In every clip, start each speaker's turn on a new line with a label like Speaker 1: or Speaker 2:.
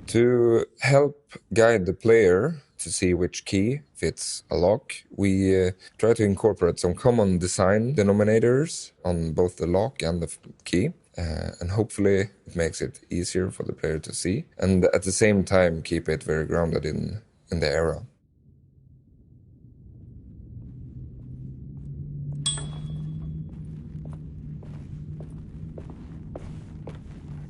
Speaker 1: To help guide the player to see which key fits a lock, we try to incorporate some common design denominators on both the lock and the key. And hopefully it makes it easier for the player to see, and at the same time keep it very grounded in the era.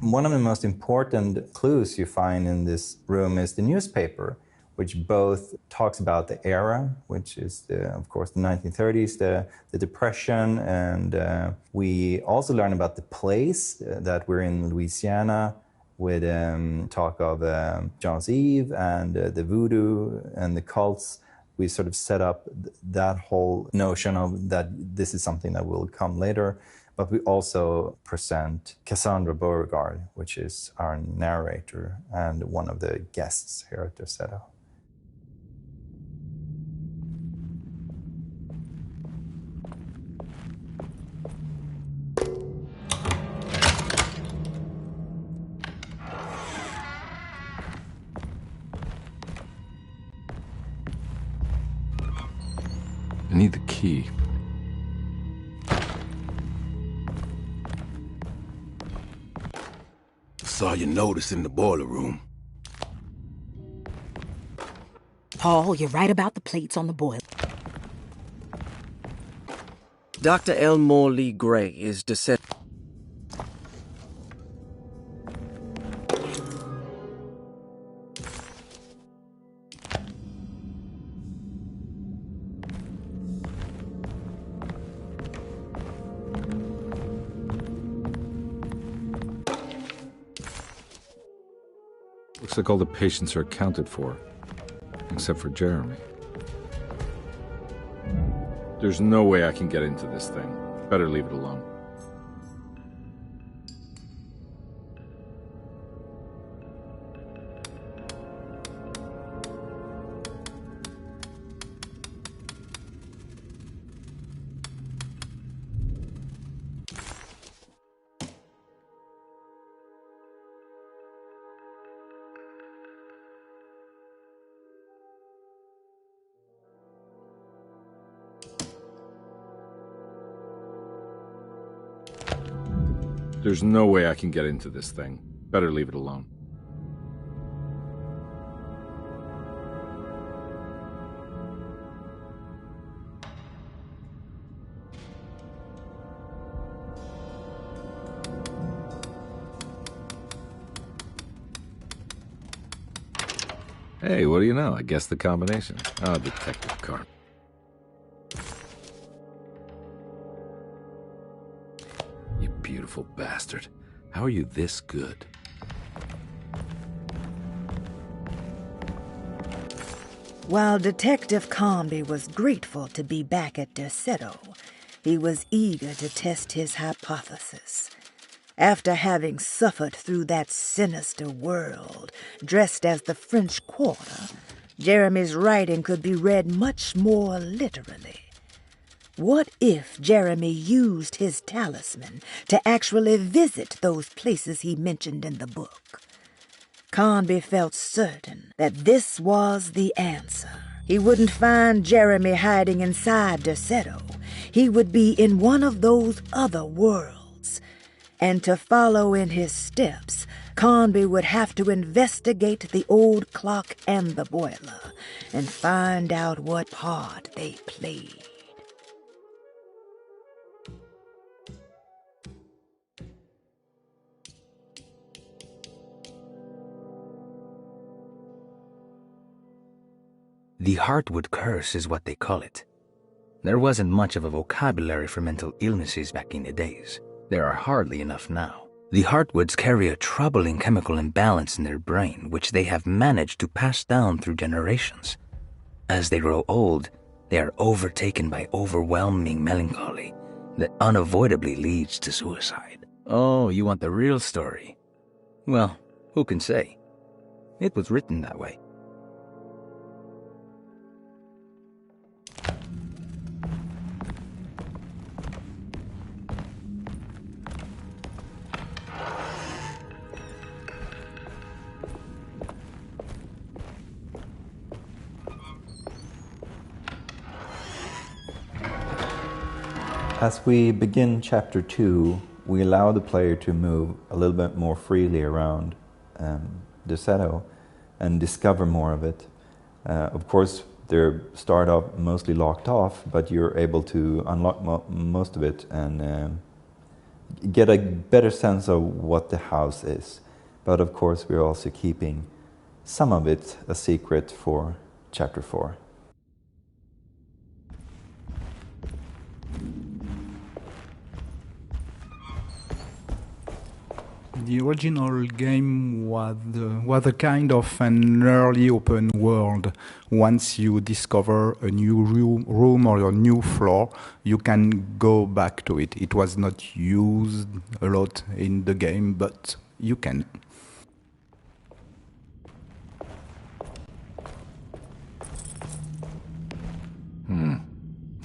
Speaker 2: One of the most important clues you find in this room is the newspaper, which both talks about the era, which is, of course, the 1930s, the Depression, and we also learn about the place that we're in Louisiana with talk of John's Eve and the voodoo and the cults. We sort of set up that whole notion of that this is something that will come later. But we also present Cassandra Beauregard, which is our narrator and one of the guests here at Derceto.
Speaker 3: I need the key.
Speaker 4: Saw your notice in the boiler room.
Speaker 5: Paul, you're right about the plates on the boiler.
Speaker 6: Dr. Elmore Lee Gray is Derceto.
Speaker 3: Looks like all the patients are accounted for, except for Jeremy. There's no way I can get into this thing. Better leave it alone. There's no way I can get into this thing. Better leave it alone. Hey, what do you know? I guessed the combination. Oh, Detective Carnby. You beautiful bastard. How are you this good?
Speaker 5: While Detective Carnby was grateful to be back at Derceto, he was eager to test his hypothesis. After having suffered through that sinister world, dressed as the French Quarter, Jeremy's writing could be read much more literally. What if Jeremy used his talisman to actually visit those places he mentioned in the book? Carnby felt certain that this was the answer. He wouldn't find Jeremy hiding inside Derceto. He would be in one of those other worlds. And to follow in his steps, Carnby would have to investigate the old clock and the boiler and find out what part they played.
Speaker 7: The Heartwood curse is what they call it. There wasn't much of a vocabulary for mental illnesses back in the days. There are hardly enough now. The Heartwoods carry a troubling chemical imbalance in their brain, which they have managed to pass down through generations. As they grow old, they are overtaken by overwhelming melancholy that unavoidably leads to suicide. Oh, you want the real story? Well, who can say? It was written that way.
Speaker 2: As we begin Chapter 2, we allow the player to move a little bit more freely around Deseto and discover more of it. Of course, they start off mostly locked off, but you're able to unlock most of it and get a better sense of what the house is. But of course, we're also keeping some of it a secret for Chapter 4.
Speaker 8: The original game was a kind of an early open world. Once you discover a new room or a new floor, you can go back to it. It was not used a lot in the game, but you can.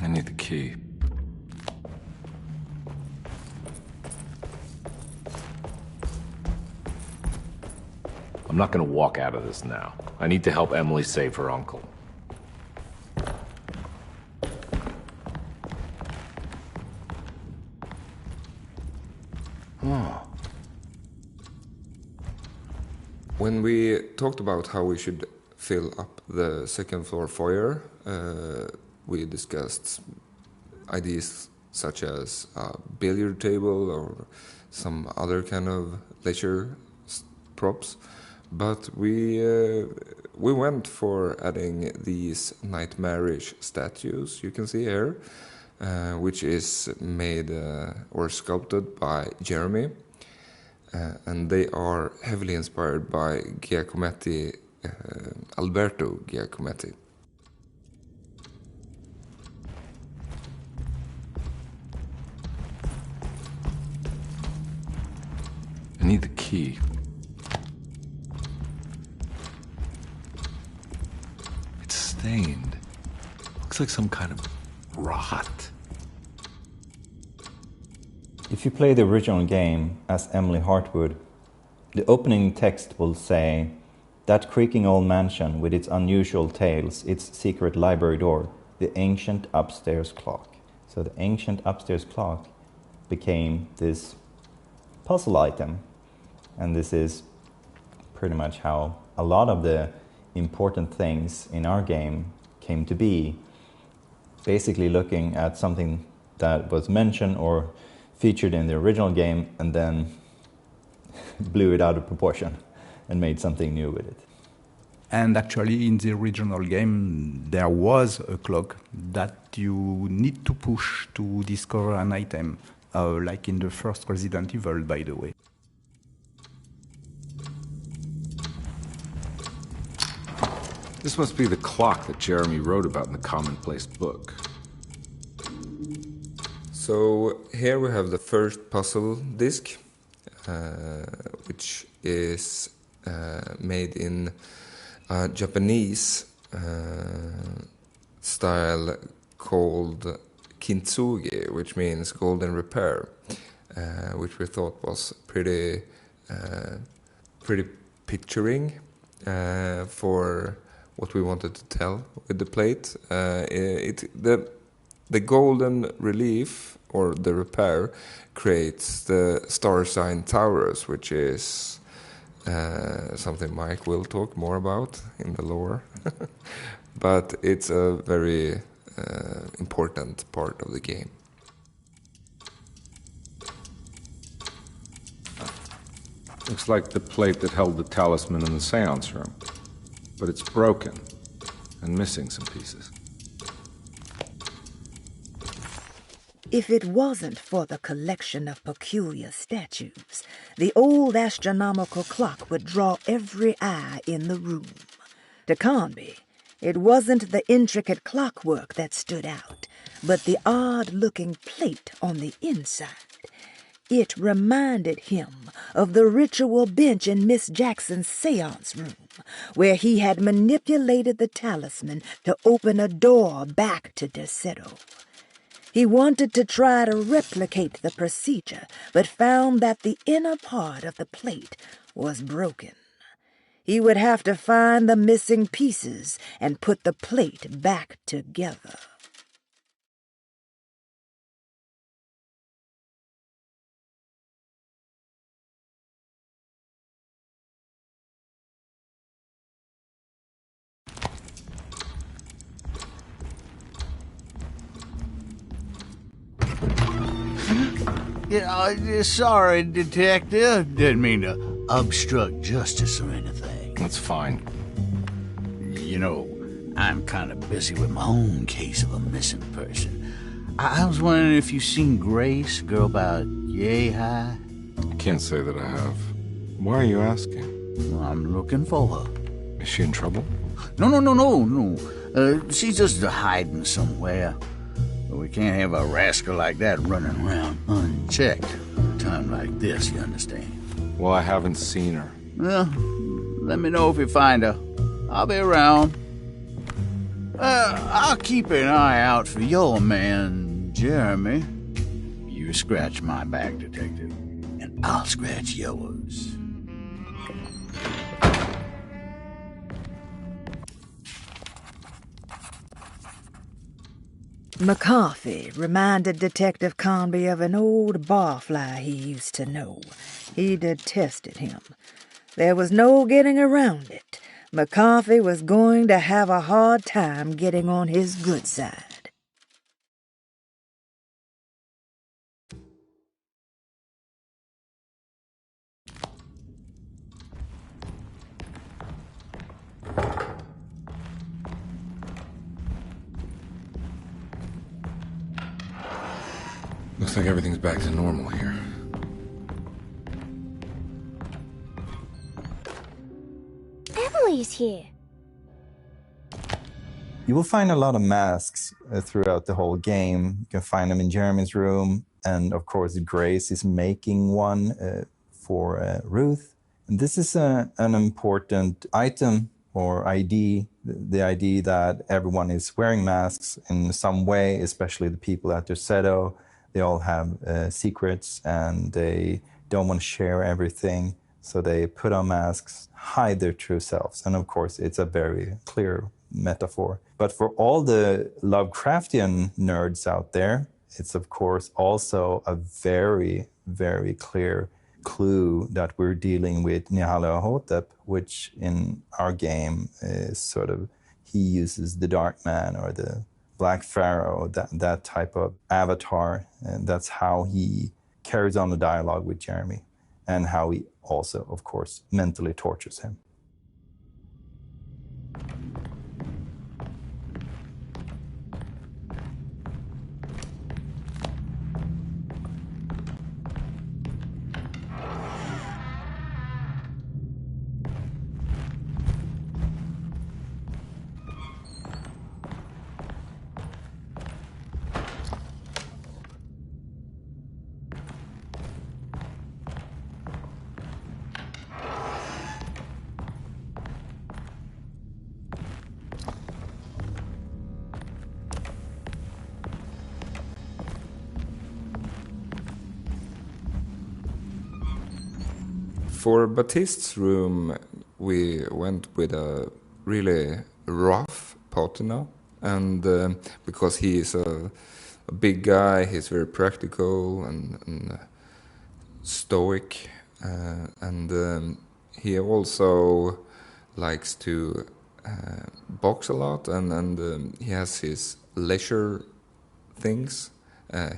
Speaker 3: I need the key. I'm not gonna walk out of this now. I need to help Emily save her uncle.
Speaker 1: When we talked about how we should fill up the second floor foyer, we discussed ideas such as a billiard table or some other kind of leisure props. But we went for adding these nightmarish statues you can see here, which is made or sculpted by Jeremy, and they are heavily inspired by Giacometti, Alberto Giacometti.
Speaker 3: I need the key. It's stained. Looks like some kind of rot.
Speaker 2: If you play the original game as Emily Hartwood, the opening text will say, "That creaking old mansion with its unusual tales, its secret library door, the ancient upstairs clock." So the ancient upstairs clock became this puzzle item. And this is pretty much how a lot of the important things in our game came to be. Basically looking at something that was mentioned or featured in the original game and then blew it out of proportion and made something new with it.
Speaker 8: And actually, in the original game, there was a clock that you need to push to discover an item, like in the first Resident Evil, by the way.
Speaker 3: This must be the clock that Jeremy wrote about in the Commonplace book.
Speaker 1: So here we have the first puzzle disc, which is made in a Japanese style called kintsugi, which means golden repair, which we thought was pretty picturing for what we wanted to tell with the plate. The golden relief or the repair creates the star sign Taurus, which is something Mike will talk more about in the lore. But it's a very important part of the game.
Speaker 3: Looks like the plate that held the talisman in the seance room. But it's broken and missing some pieces.
Speaker 5: If it wasn't for the collection of peculiar statues, the old astronomical clock would draw every eye in the room. To Carnby, it wasn't the intricate clockwork that stood out, but the odd-looking plate on the inside. It reminded him of the ritual bench in Miss Jackson's seance room, where he had manipulated the talisman to open a door back to Deseto. He wanted to try to replicate the procedure, but found that the inner part of the plate was broken. He would have to find the missing pieces and put the plate back together.
Speaker 9: Sorry, Detective. Didn't mean to obstruct justice or anything.
Speaker 3: That's fine.
Speaker 9: You know, I'm kind of busy with my own case of a missing person. I was wondering if you've seen Grace, a girl about yay high?
Speaker 3: I can't say that I have. Why are you asking?
Speaker 9: Well, I'm looking for her.
Speaker 3: Is she in trouble?
Speaker 9: No. She's just hiding somewhere. We can't have a rascal like that running around unchecked at a time like this, you understand?
Speaker 3: Well, I haven't seen her.
Speaker 9: Well, let me know if you find her. I'll be around. I'll keep an eye out for your man, Jeremy. You scratch my back, Detective, and I'll scratch yours.
Speaker 5: McCarthy reminded Detective Carnby of an old barfly he used to know. He detested him. There was no getting around it. McCarthy was going to have a hard time getting on his good side.
Speaker 3: Looks like everything's back to normal here.
Speaker 10: Emily's here.
Speaker 2: You will find a lot of masks throughout the whole game. You can find them in Jeremy's room, and of course Grace is making one for Ruth. And this is an important item or ID, the ID that everyone is wearing masks in some way, especially the people at Derceto. They all have secrets and they don't want to share everything. So they put on masks, hide their true selves. And of course, it's a very clear metaphor. But for all the Lovecraftian nerds out there, it's of course also a very, very clear clue that we're dealing with Nyarlathotep, which in our game is sort of, he uses the Dark Man or the Black Pharaoh, that type of avatar. And that's how he carries on the dialogue with Jeremy, and how he also, of course, mentally tortures him.
Speaker 1: For Baptiste's room, we went with a really rough patina, and because he is a big guy, he's very practical and stoic, and he also likes to box a lot, and he has his leisure things.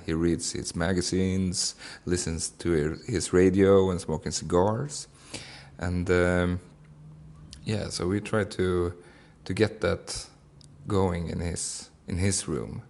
Speaker 1: He reads his magazines, listens to his radio, and smoking cigars, and so we try to get that going in his room.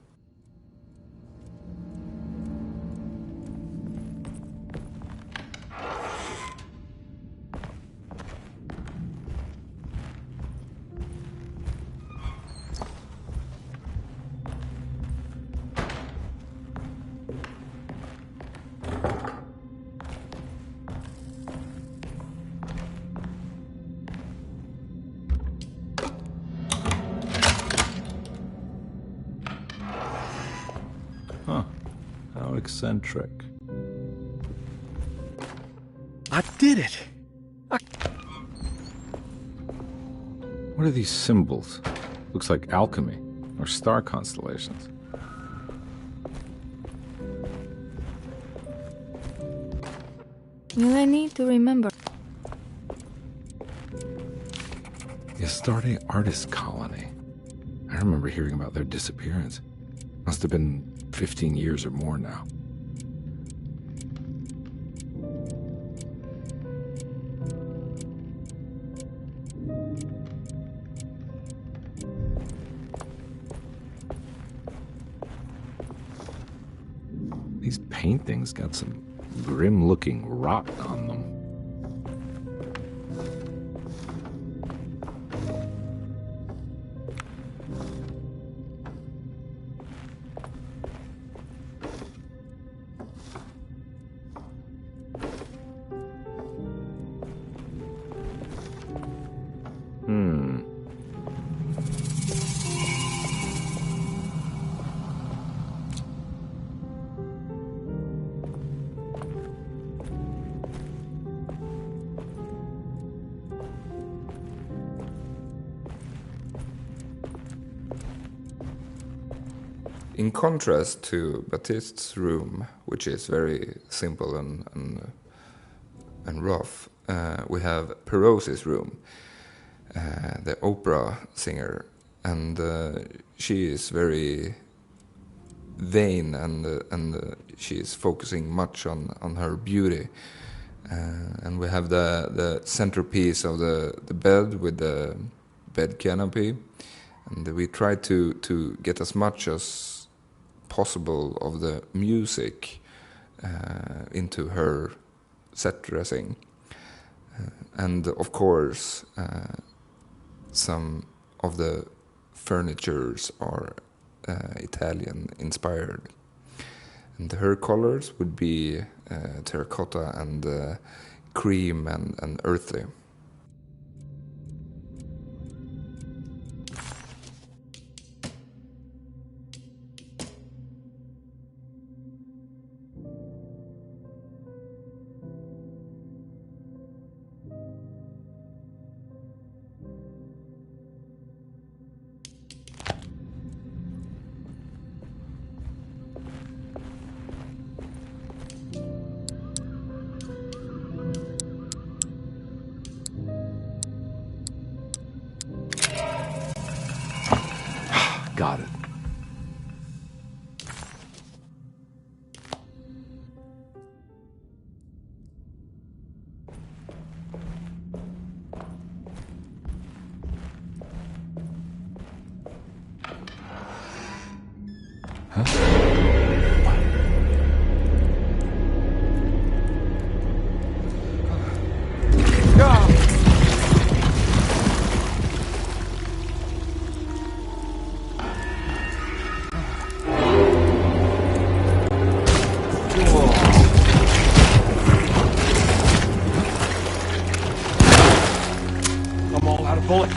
Speaker 3: How eccentric.
Speaker 9: I did it!
Speaker 3: What are these symbols? Looks like alchemy or star constellations.
Speaker 10: I need to remember.
Speaker 3: The Astarte Artist Colony. I remember hearing about their disappearance. Must have been 15 years or more now. These paintings got some grim-looking rot on them.
Speaker 1: In contrast to Baptiste's room, which is very simple and rough, we have Perrot's room, the opera singer, and she is very vain and she is focusing much on her beauty. And we have the centerpiece of the bed with the bed canopy, and we try to get as much as possible of the music into her set dressing. And of course, some of the furnitures are Italian inspired. And her colors would be terracotta and cream and earthy.
Speaker 3: Got it.
Speaker 11: I'm all out of bullets.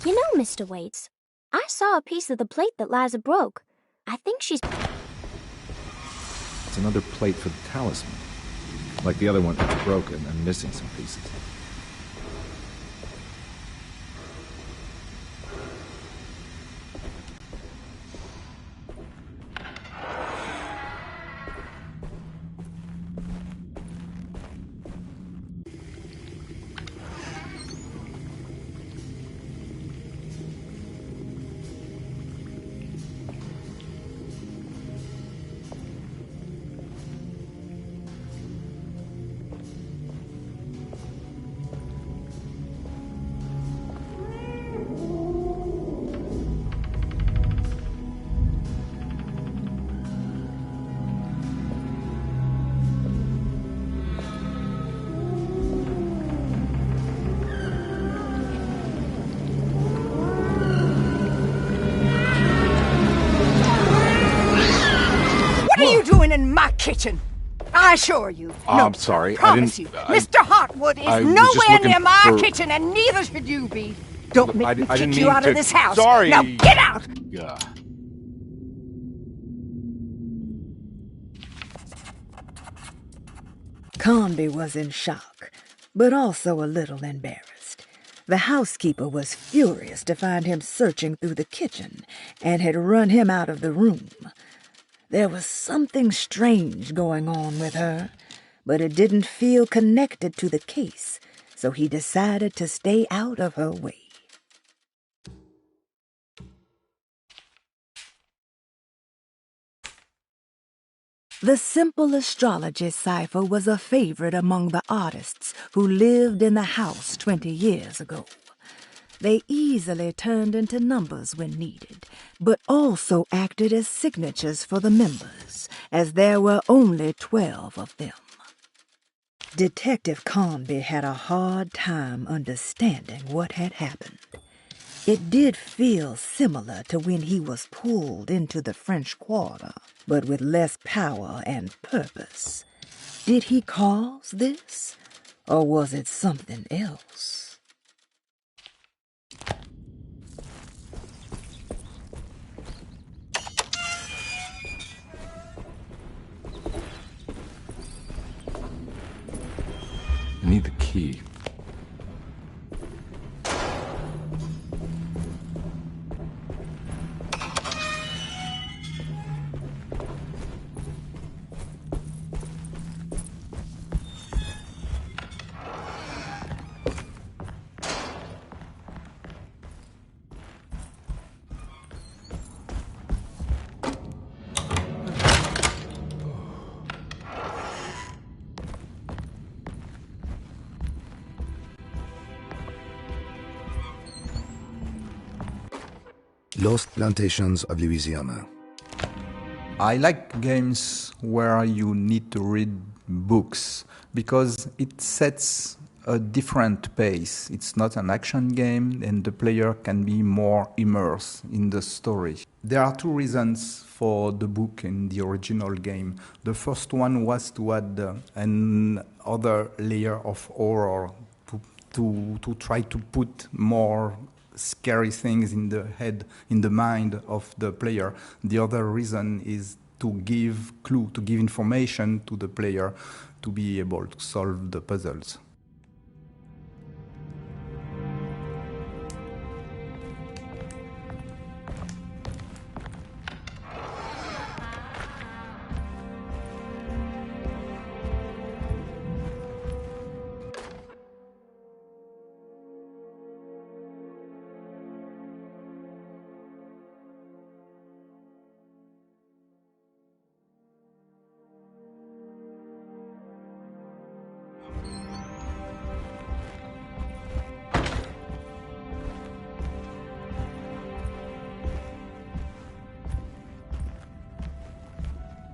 Speaker 10: You know, Mr. Waits, I saw a piece of the plate that Liza broke. I think she's...
Speaker 3: another plate for the talisman. Like the other one that's broken and missing some pieces.
Speaker 11: What are you doing in my kitchen? I assure you. No,
Speaker 3: I'm sorry.
Speaker 11: I promise you. Mr. Hotwood is nowhere near my kitchen, and neither should you be. Don't make me kick you out of this house.
Speaker 3: Sorry.
Speaker 11: Now get out!
Speaker 3: Yeah.
Speaker 5: Carnby was in shock, but also a little embarrassed. The housekeeper was furious to find him searching through the kitchen and had run him out of the room. There was something strange going on with her, but it didn't feel connected to the case, so he decided to stay out of her way. The simple astrology cipher was a favorite among the artists who lived in the house 20 years ago. They easily turned into numbers when needed, but also acted as signatures for the members, as there were only 12 of them. Detective Carnby had a hard time understanding what had happened. It did feel similar to when he was pulled into the French Quarter, but with less power and purpose. Did he cause this, or was it something else?
Speaker 3: I need the key.
Speaker 4: Lost Plantations of Louisiana.
Speaker 8: I like games where you need to read books because it sets a different pace. It's not an action game and the player can be more immersed in the story. There are two reasons for the book in the original game. The first one was to add another layer of horror to try to put more scary things in the head, in the mind of the player. The other reason is to give clue, to give information to the player to be able to solve the puzzles.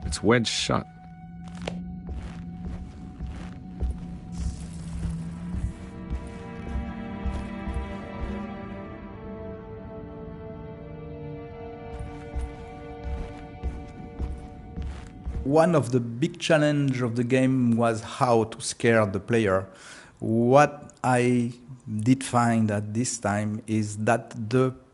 Speaker 3: It's wedged shut.
Speaker 8: One of the big challenges of the game was how to scare the player. What I did find at this time is that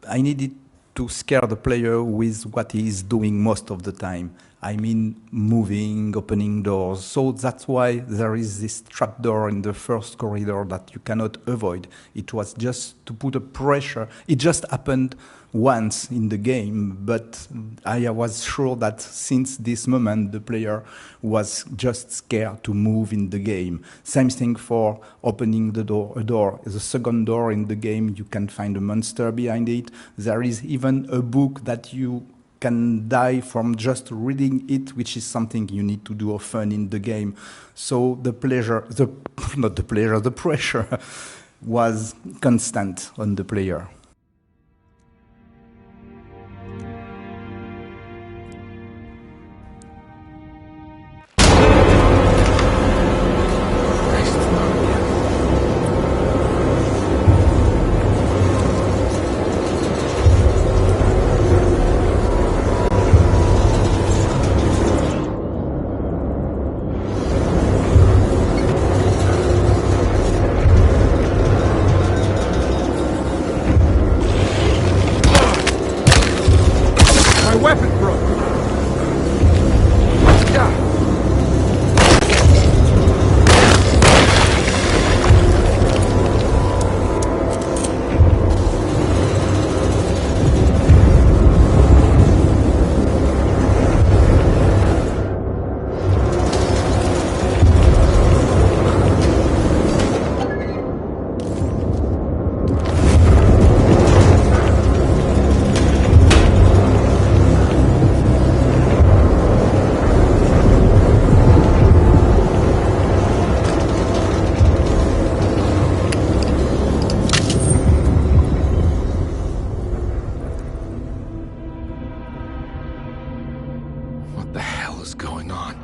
Speaker 8: I needed to scare the player with what he is doing most of the time. I mean moving, opening doors. So that's why there is this trapdoor in the first corridor that you cannot avoid. It was just to put a pressure. It just happened once in the game, but I was sure that since this moment the player was just scared to move in the game. Same thing for opening the door. A door, the second door in the game, you can find a monster behind it. There is even a book that you can die from just reading it, which is something you need to do often in the game. So the pressure was constant on the player.
Speaker 3: What the hell is going on?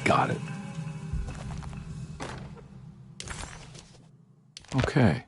Speaker 3: Got it. Okay.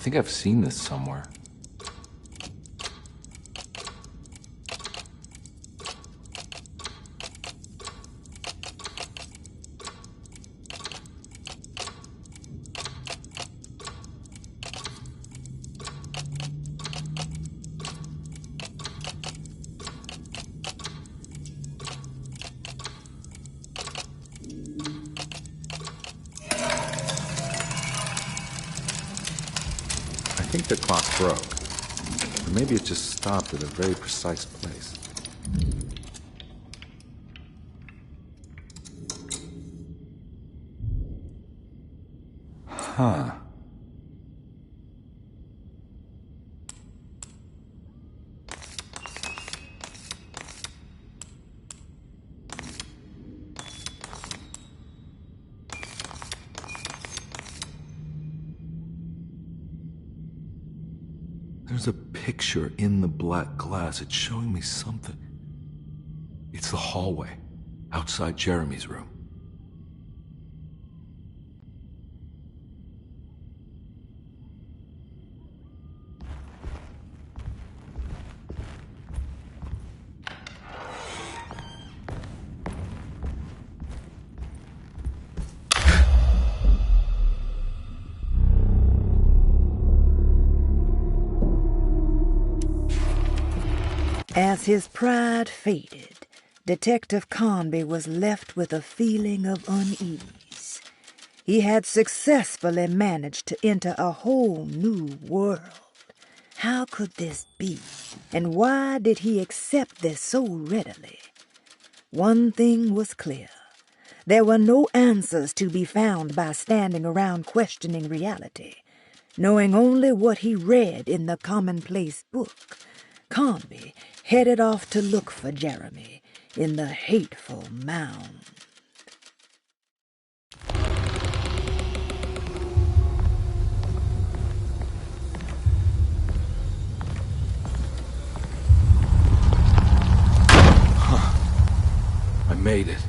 Speaker 3: think I've seen this somewhere. I think the clock broke. Or maybe it just stopped at a very precise place. Huh. There's a picture in the black glass. It's showing me something. It's the hallway outside Jeremy's room.
Speaker 5: As his pride faded, Detective Carnby was left with a feeling of unease. He had successfully managed to enter a whole new world. How could this be? And why did he accept this so readily? One thing was clear. There were no answers to be found by standing around questioning reality. Knowing only what he read in the commonplace book, Carnby headed off to look for Jeremy in the hateful mound.
Speaker 3: I made it.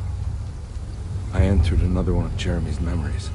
Speaker 3: I entered another one of Jeremy's memories.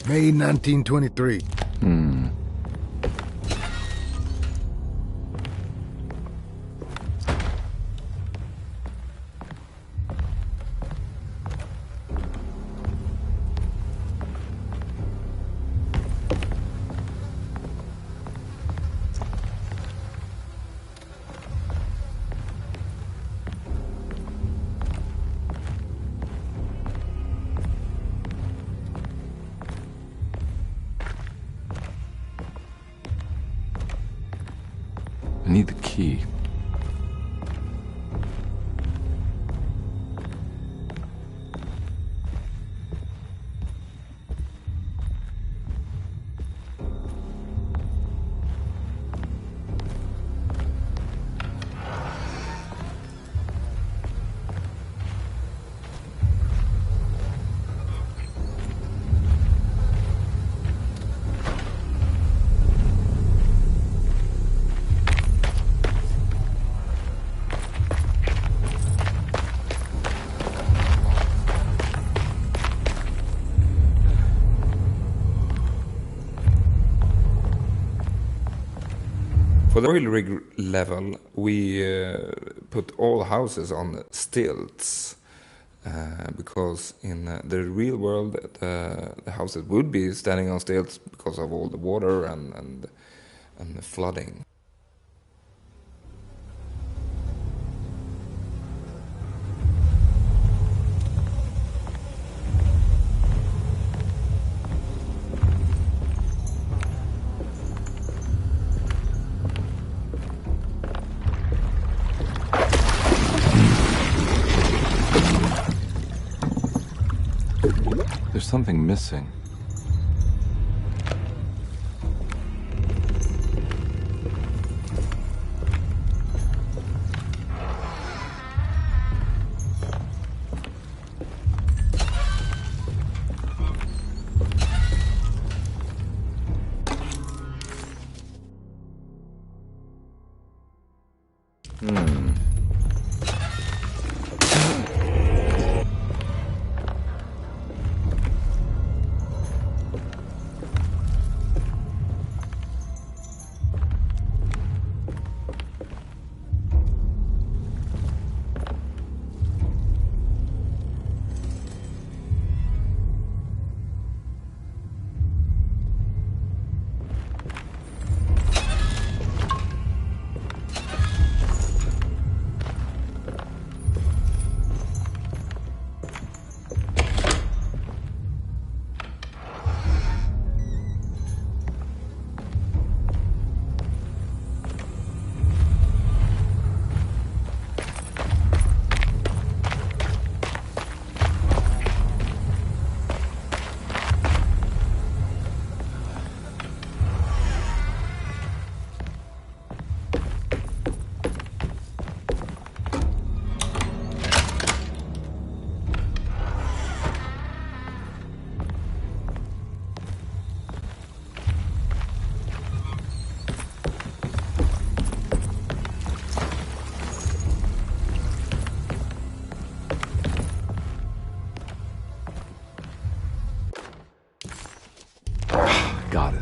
Speaker 4: May 1923.
Speaker 3: I need the key.
Speaker 1: For the oil rig level, we put all houses on stilts because in the real world the houses would be standing on stilts because of all the water and the flooding.
Speaker 3: There's something missing.
Speaker 12: Got it.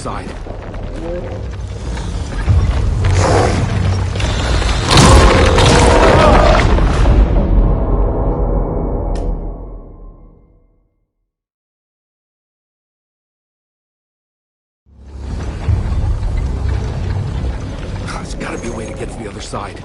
Speaker 12: side. There's gotta be a way to get to the other side.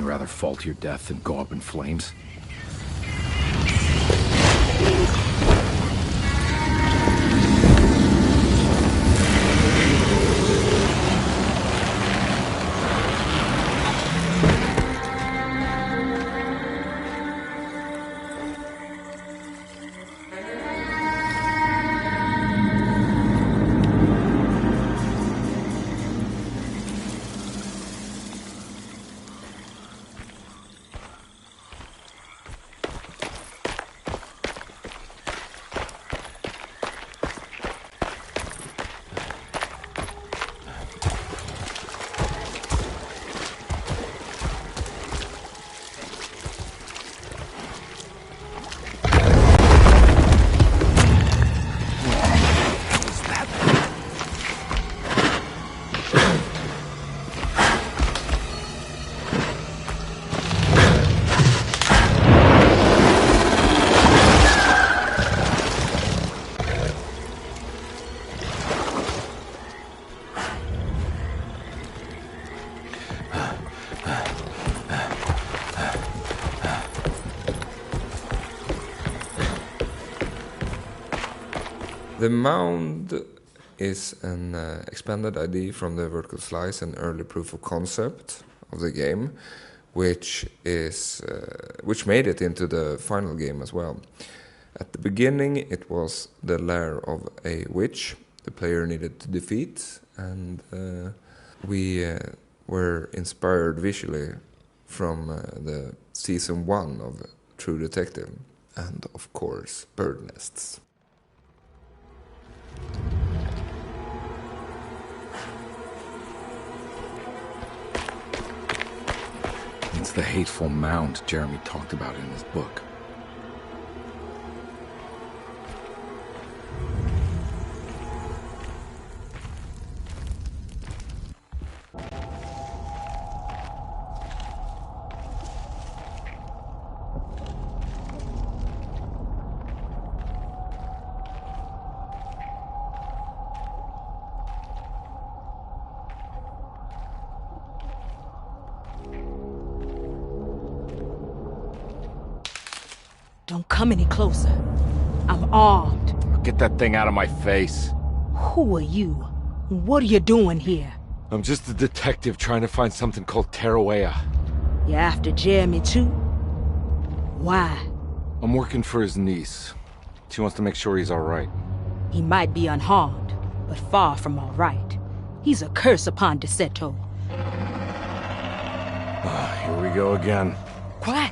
Speaker 12: rather fall to your death than go up in flames?
Speaker 1: The mound is an expanded ID from the vertical slice and early proof of concept of the game, which made it into the final game as well. At the beginning, it was the lair of a witch the player needed to defeat, and we were inspired visually from the season 1 of True Detective, and of course, bird nests.
Speaker 12: It's the hateful mound Jeremy talked about in his book.
Speaker 11: Don't come any closer. I'm armed.
Speaker 12: Get that thing out of my face.
Speaker 11: Who are you? What are you doing here?
Speaker 12: I'm just a detective trying to find something called Tarawea.
Speaker 11: You're after Jeremy too? Why?
Speaker 12: I'm working for his niece. She wants to make sure he's all right.
Speaker 11: He might be unharmed, but far from all right. He's a curse upon Deseto.
Speaker 12: Here we go again.
Speaker 11: Quiet.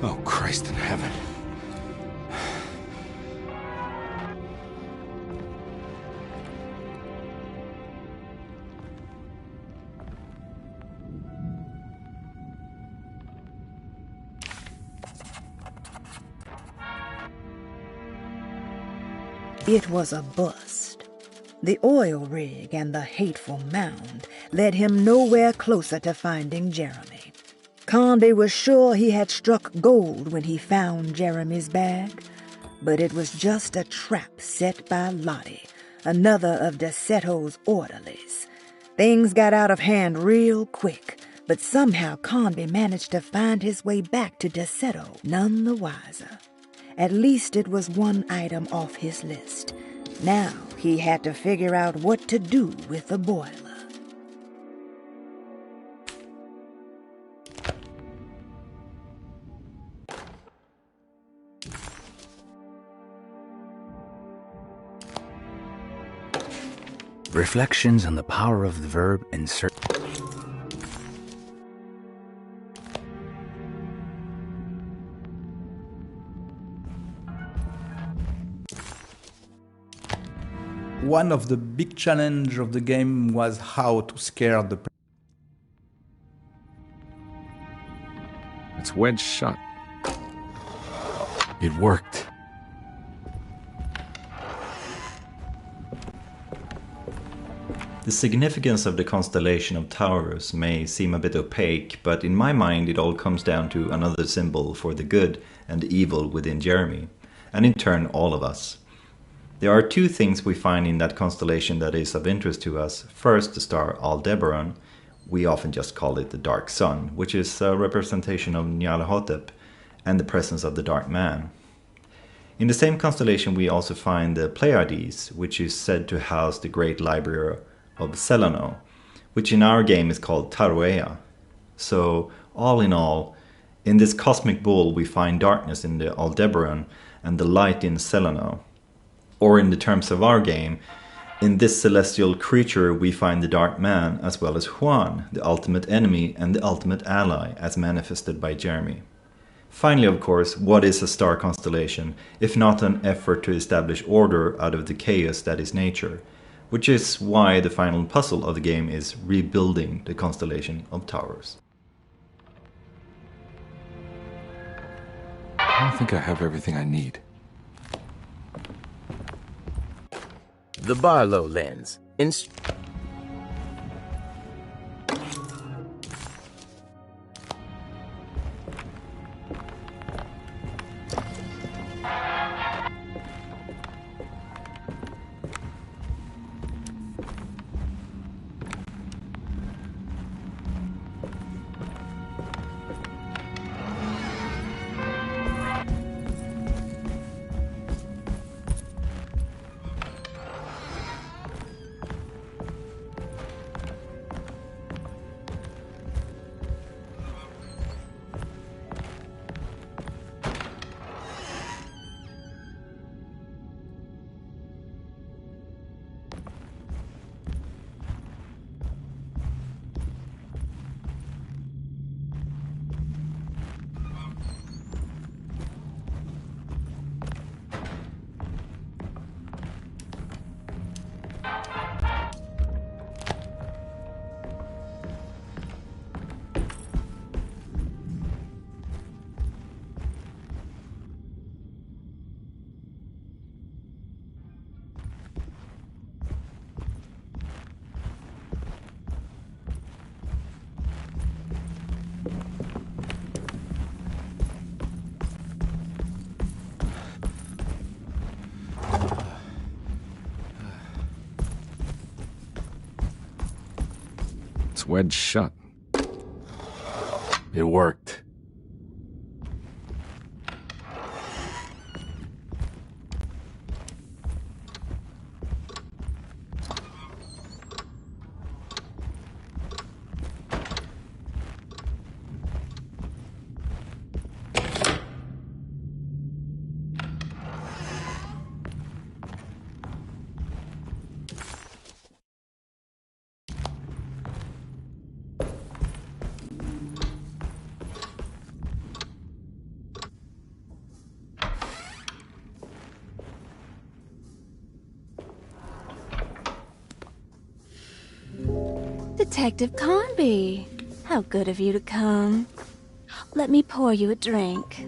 Speaker 12: Oh, Christ in heaven.
Speaker 5: It was a bust. The oil rig and the hateful mound led him nowhere closer to finding Jeremy. Carnby was sure he had struck gold when he found Jeremy's bag, but it was just a trap set by Lottie, another of Deseto's orderlies. Things got out of hand real quick, but somehow Carnby managed to find his way back to Deseto none the wiser. At least it was one item off his list. Now he had to figure out what to do with the boiler.
Speaker 7: Reflections on the power of the verb insert.
Speaker 8: One of the big challenge of the game was how to scare the player.
Speaker 12: It's wedged shut. It worked.
Speaker 2: The significance of the constellation of Taurus may seem a bit opaque, but in my mind it all comes down to another symbol for the good and evil within Jeremy, and in turn all of us. There are two things we find in that constellation that is of interest to us. First, the star Aldebaran. We often just call it the Dark Sun, which is a representation of Nyarlathotep and the presence of the Dark Man. In the same constellation we also find the Pleiades, which is said to house the great library of Celano, which in our game is called Taroea. So, all in all, in this cosmic bowl we find darkness in the Aldebaran and the light in Celano. Or in the terms of our game, in this celestial creature we find the Dark Man as well as Juan, the ultimate enemy and the ultimate ally, as manifested by Jeremy. Finally, of course, what is a star constellation, if not an effort to establish order out of the chaos that is nature? Which is why the final puzzle of the game is rebuilding the constellation of Taurus.
Speaker 12: I don't think I have everything I need.
Speaker 6: The Barlow lens.
Speaker 12: It's wedged shut. It worked.
Speaker 10: Detective Carnby, how good of you to come. Let me pour you a drink.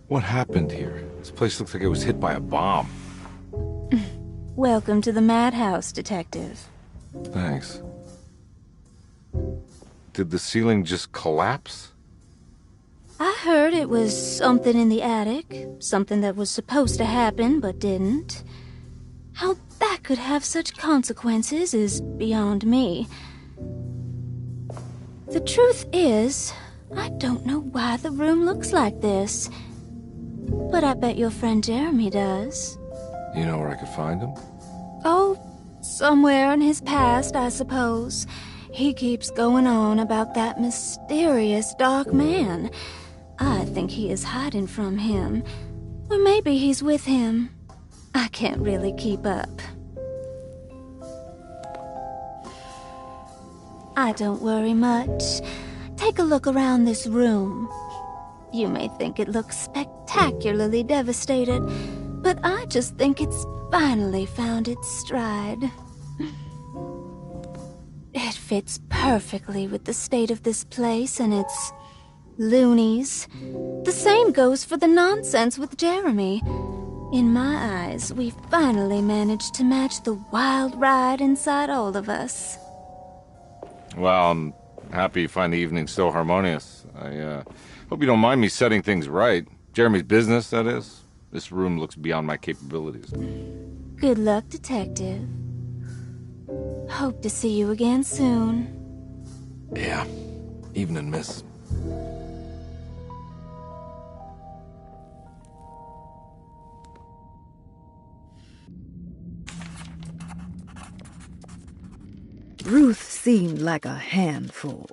Speaker 12: What happened here? This place looks like it was hit by a bomb.
Speaker 10: Welcome to the madhouse, Detective.
Speaker 12: Thanks. Did the ceiling just collapse?
Speaker 10: I heard it was something in the attic, something that was supposed to happen but didn't. How that could have such consequences is beyond me. The truth is, I don't know why the room looks like this. But I bet your friend Jeremy does.
Speaker 12: You know where I could find him?
Speaker 10: Oh, somewhere in his past, I suppose. He keeps going on about that mysterious Dark Man. I think he is hiding from him. Or maybe he's with him. I can't really keep up. I don't worry much. Take a look around this room. You may think it looks spectacularly devastated, but I just think it's finally found its stride. It fits perfectly with the state of this place and its loonies. The same goes for the nonsense with Jeremy. In my eyes, we finally managed to match the wild ride inside all of us.
Speaker 3: Well, I'm happy you find the evening so harmonious. I hope you don't mind me setting things right. Jeremy's business, that is. This room looks beyond my capabilities.
Speaker 10: Good luck, Detective. Hope to see you again soon.
Speaker 12: Yeah. Evening, miss.
Speaker 5: Ruth seemed like a handful.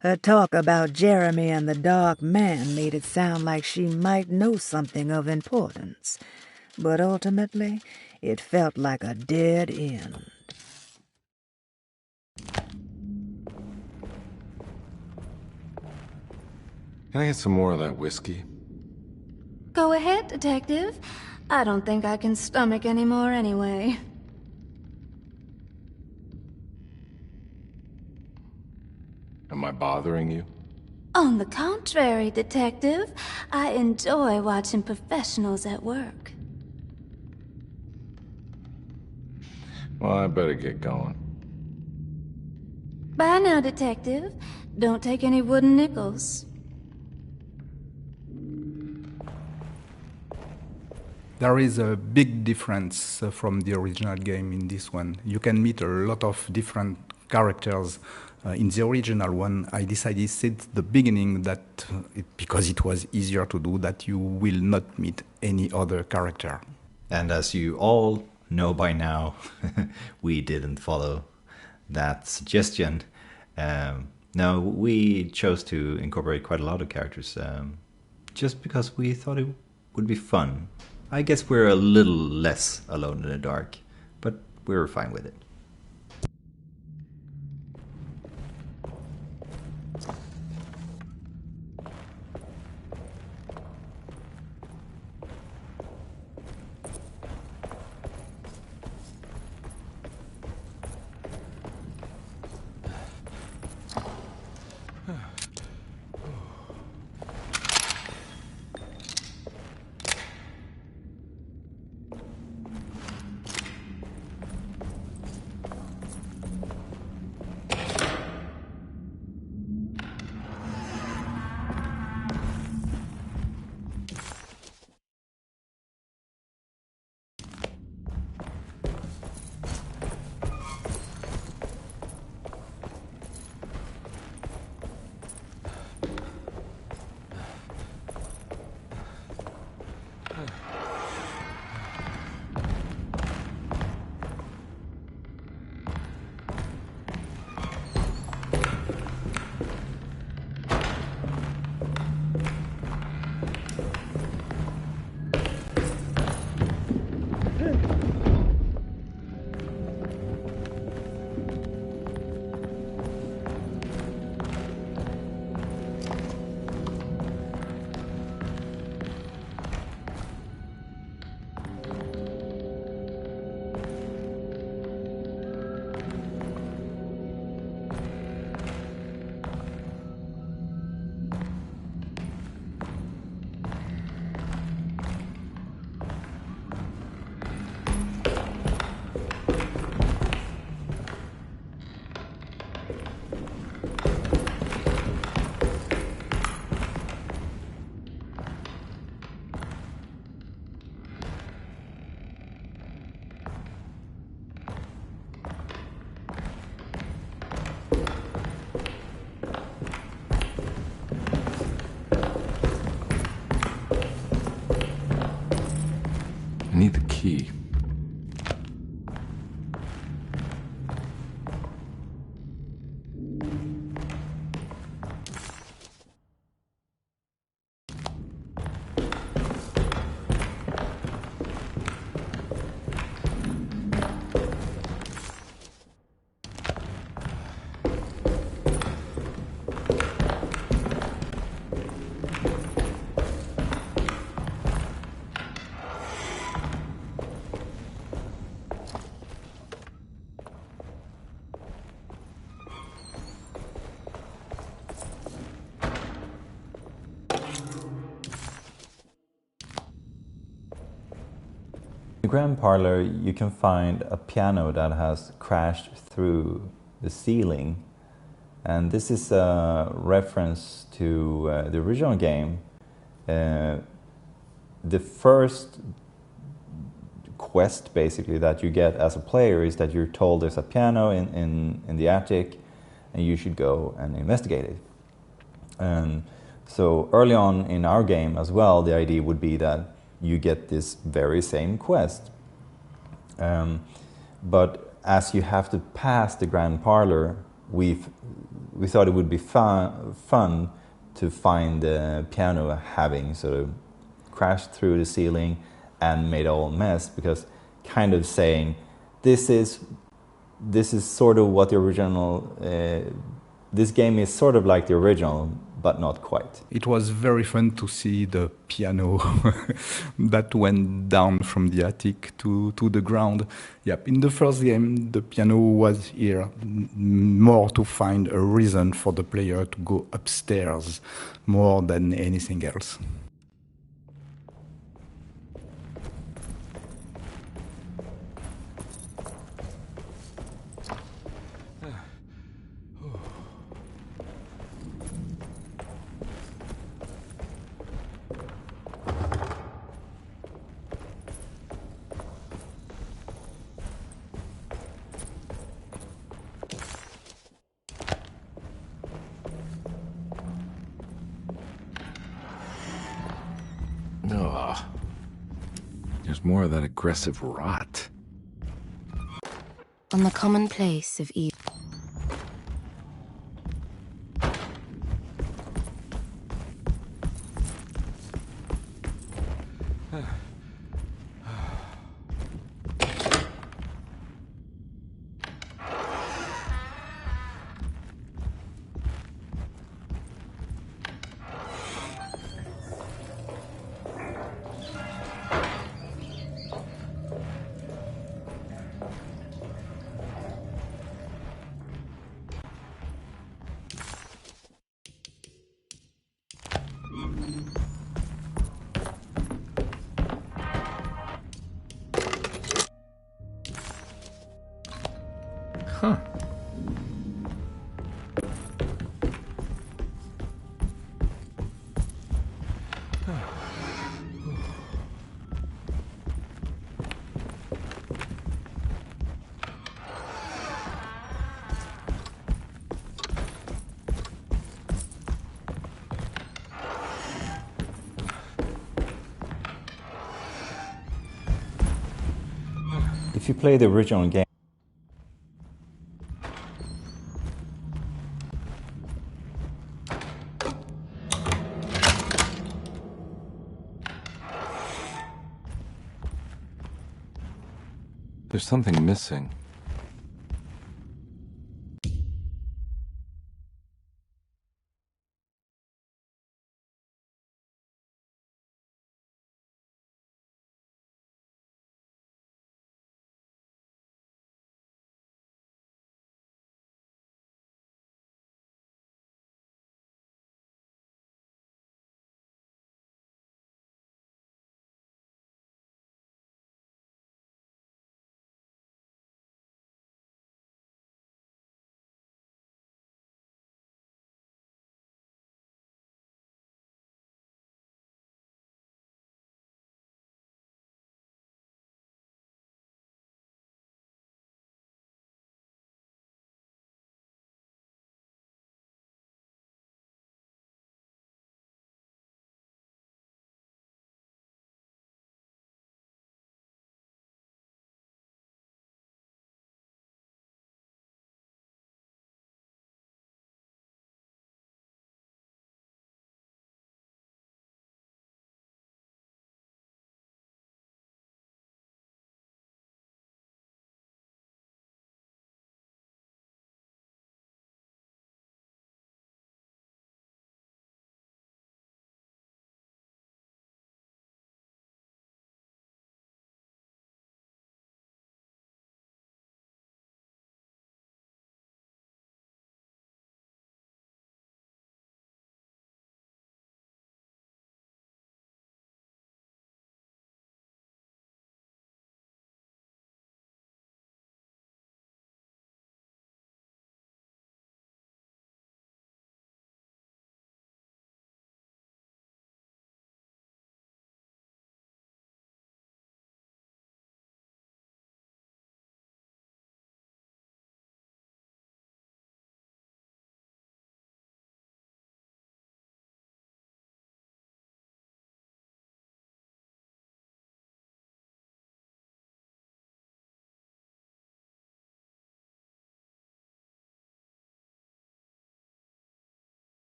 Speaker 5: Her talk about Jeremy and the Dark Man made it sound like she might know something of importance. But ultimately, it felt like a dead end.
Speaker 3: Can I get some more of that whiskey?
Speaker 10: Go ahead, Detective. I don't think I can stomach any more anyway.
Speaker 3: Am I bothering you?
Speaker 10: On the contrary, Detective, I enjoy watching professionals at work.
Speaker 3: Well, I better get going.
Speaker 10: Bye now, Detective. Don't take any wooden nickels.
Speaker 8: There is a big difference from the original game in this one. You can meet a lot of different characters. In the original one, I decided since the beginning that, because it was easier to do, that you will not meet any other character.
Speaker 2: And as you all know by now, we didn't follow that suggestion. No, we chose to incorporate quite a lot of characters, just because we thought it would be fun. I guess we're a little less alone in the dark, but we're fine with it.
Speaker 12: I need the key.
Speaker 2: the grand parlor, you can find a piano that has crashed through the ceiling. And this is a reference to the original game. The first quest, basically, that you get as a player is that you're told there's a piano in the attic, and you should go and investigate it. And so early on in our game as well, the idea would be that you get this very same quest. But as you have to pass the grand parlor, we thought it would be fun to find the piano having sort of crashed through the ceiling and made a whole mess, because kind of saying this is sort of what the original this game is sort of like the original, but not quite.
Speaker 8: It was very fun to see the piano that went down from the attic to the ground. Yep, in the first game, the piano was here more to find a reason for the player to go upstairs more than anything else.
Speaker 12: Ugh. There's more of that aggressive rot.
Speaker 13: On the commonplace of evil.
Speaker 12: Huh.
Speaker 2: If you play the original game,
Speaker 12: There's something missing.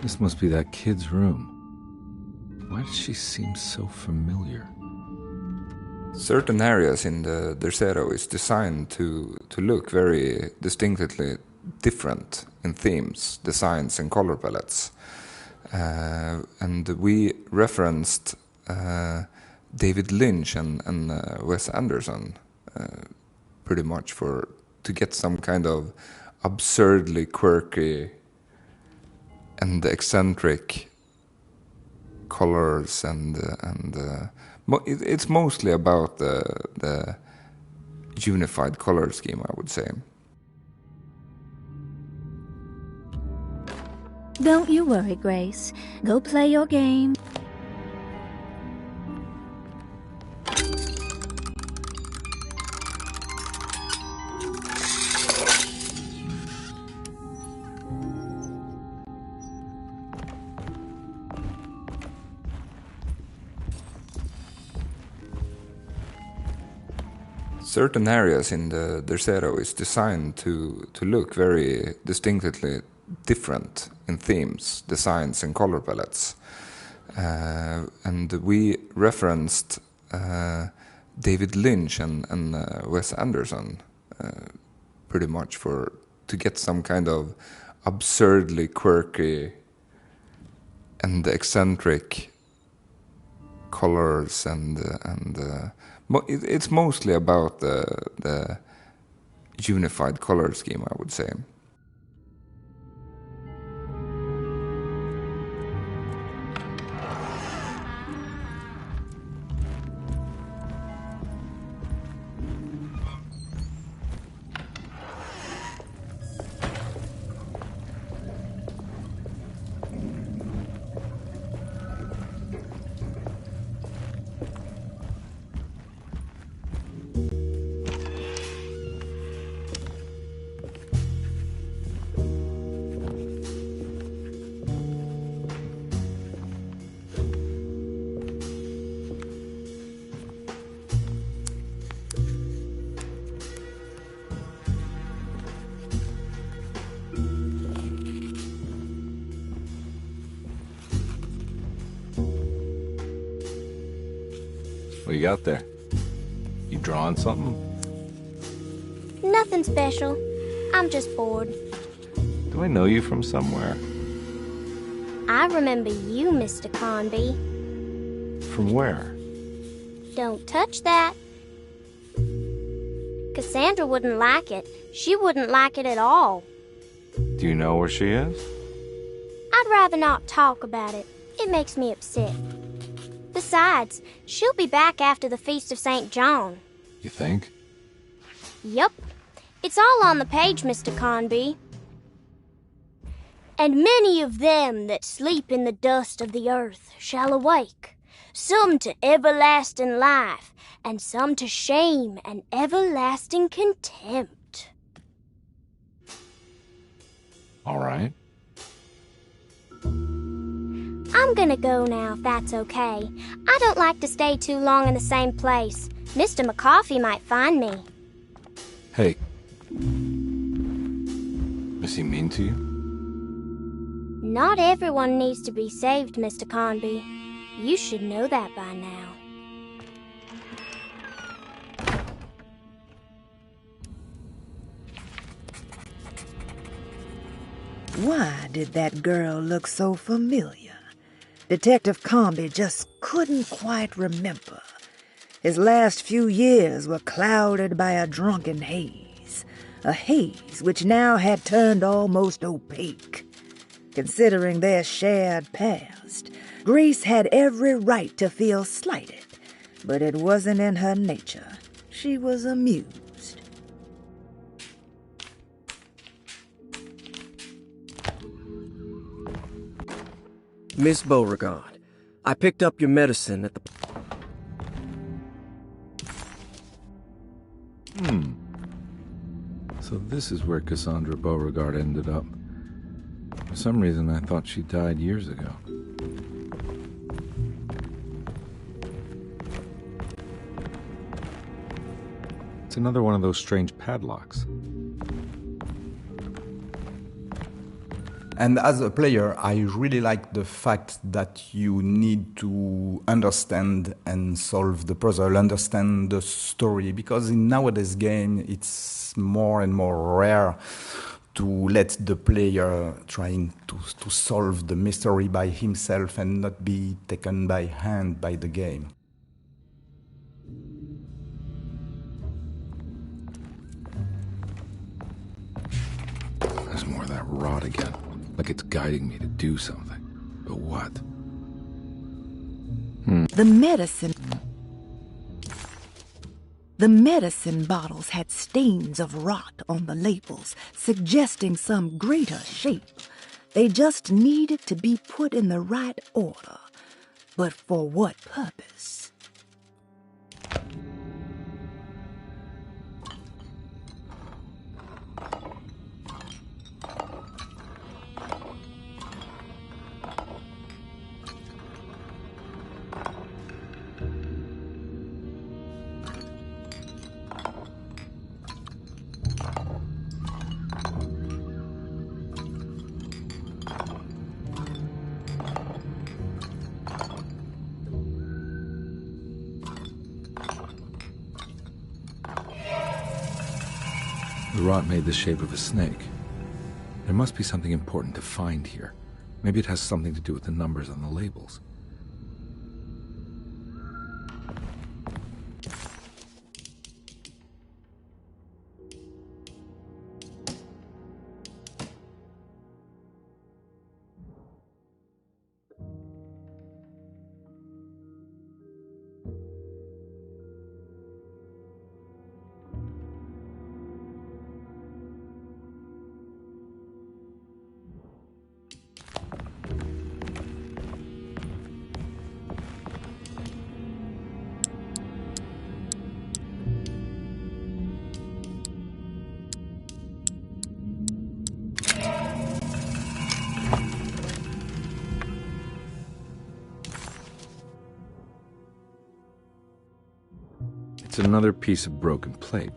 Speaker 12: This must be that kid's room. Why does she seem so familiar?
Speaker 1: Certain areas in the Tercero is designed to look very distinctly different in themes, designs and color palettes. And we referenced David Lynch and Wes Anderson pretty much to get some kind of absurdly quirky and eccentric colors and it's mostly about the unified color scheme, I would say.
Speaker 10: Don't you worry, Grace. Go play your game.
Speaker 1: Certain areas in the Tercero is designed to look very distinctly different in themes, designs and color palettes. And we referenced David Lynch and Wes Anderson pretty much to get some kind of absurdly quirky and eccentric colors and it's mostly about the unified color scheme, I would say.
Speaker 3: What you got there? You drawing something?
Speaker 14: Nothing special. I'm just bored.
Speaker 3: Do I know you from somewhere?
Speaker 14: I remember you, Mr. Carnby.
Speaker 3: From where?
Speaker 14: Don't touch that. Cassandra wouldn't like it. She wouldn't like it at all.
Speaker 3: Do you know where she is?
Speaker 14: I'd rather not talk about it. It makes me upset. Besides, she'll be back after the Feast of St. John.
Speaker 3: You think?
Speaker 14: Yup. It's all on the page, Mr. Carnby. And many of them that sleep in the dust of the earth shall awake, some to everlasting life, and some to shame and everlasting contempt.
Speaker 3: All right.
Speaker 14: I'm gonna go now, if that's okay. I don't like to stay too long in the same place. Mr. McCoffey might find me.
Speaker 3: Hey. Is he mean to you?
Speaker 14: Not everyone needs to be saved, Mr. Carnby. You should know that by now.
Speaker 5: Why did that girl look so familiar? Detective Carnby just couldn't quite remember. His last few years were clouded by a drunken haze, a haze which now had turned almost opaque. Considering their shared past, Grace had every right to feel slighted, but it wasn't in her nature. She was amused.
Speaker 6: Miss Beauregard, I picked up your medicine at the...
Speaker 12: So this is where Cassandra Beauregard ended up. For some reason, I thought she died years ago. It's another one of those strange padlocks.
Speaker 8: And as a player, I really like the fact that you need to understand and solve the puzzle, understand the story, because in nowadays game, it's more and more rare to let the player trying to solve the mystery by himself and not be taken by hand by the game.
Speaker 12: There's more of that rot again. Like it's guiding me to do something. But what?
Speaker 5: The medicine bottles had stains of rot on the labels, suggesting some greater shape. They just needed to be put in the right order. But for what purpose?
Speaker 12: The rot made the shape of a snake. There must be something important to find here. Maybe it has something to do with the numbers on the labels. It's another piece of broken plate.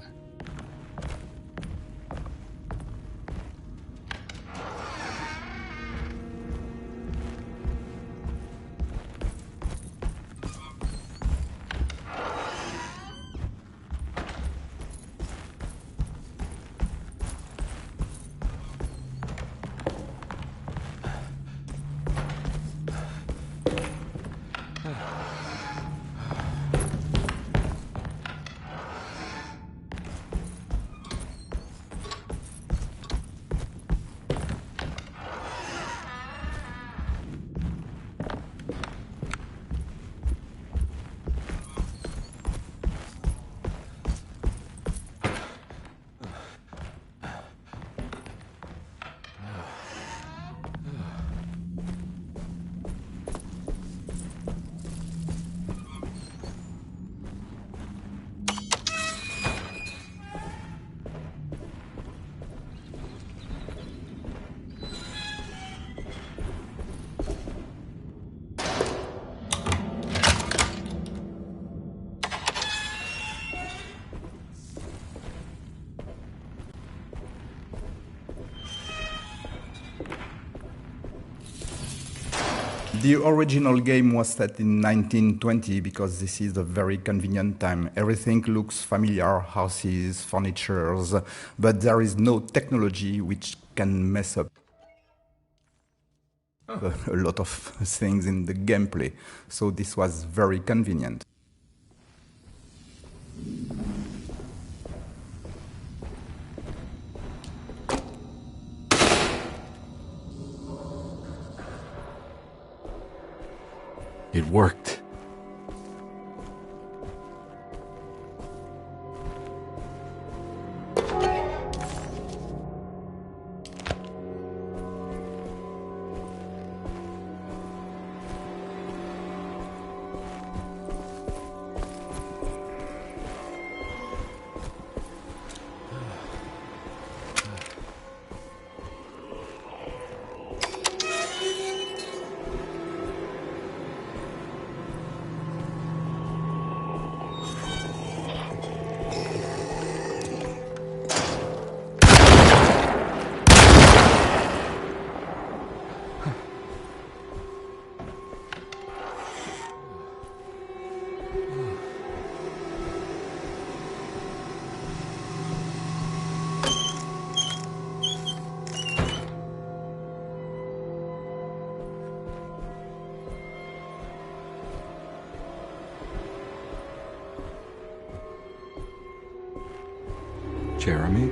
Speaker 8: The original game was set in 1920 because this is a very convenient time. Everything looks familiar, houses, furnitures, but there is no technology which can mess up a lot of things in the gameplay. So this was very convenient.
Speaker 12: It worked. Jeremy?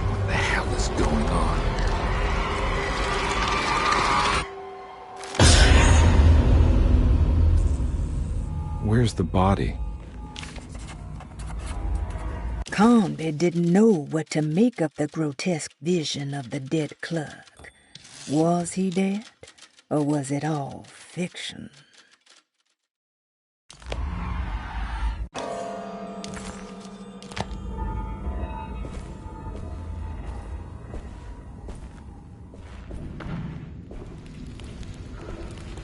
Speaker 12: What the hell is going on? Where's the body?
Speaker 5: Carnby didn't know what to make of the grotesque vision of the dead clerk. Was he dead, or was it all fiction?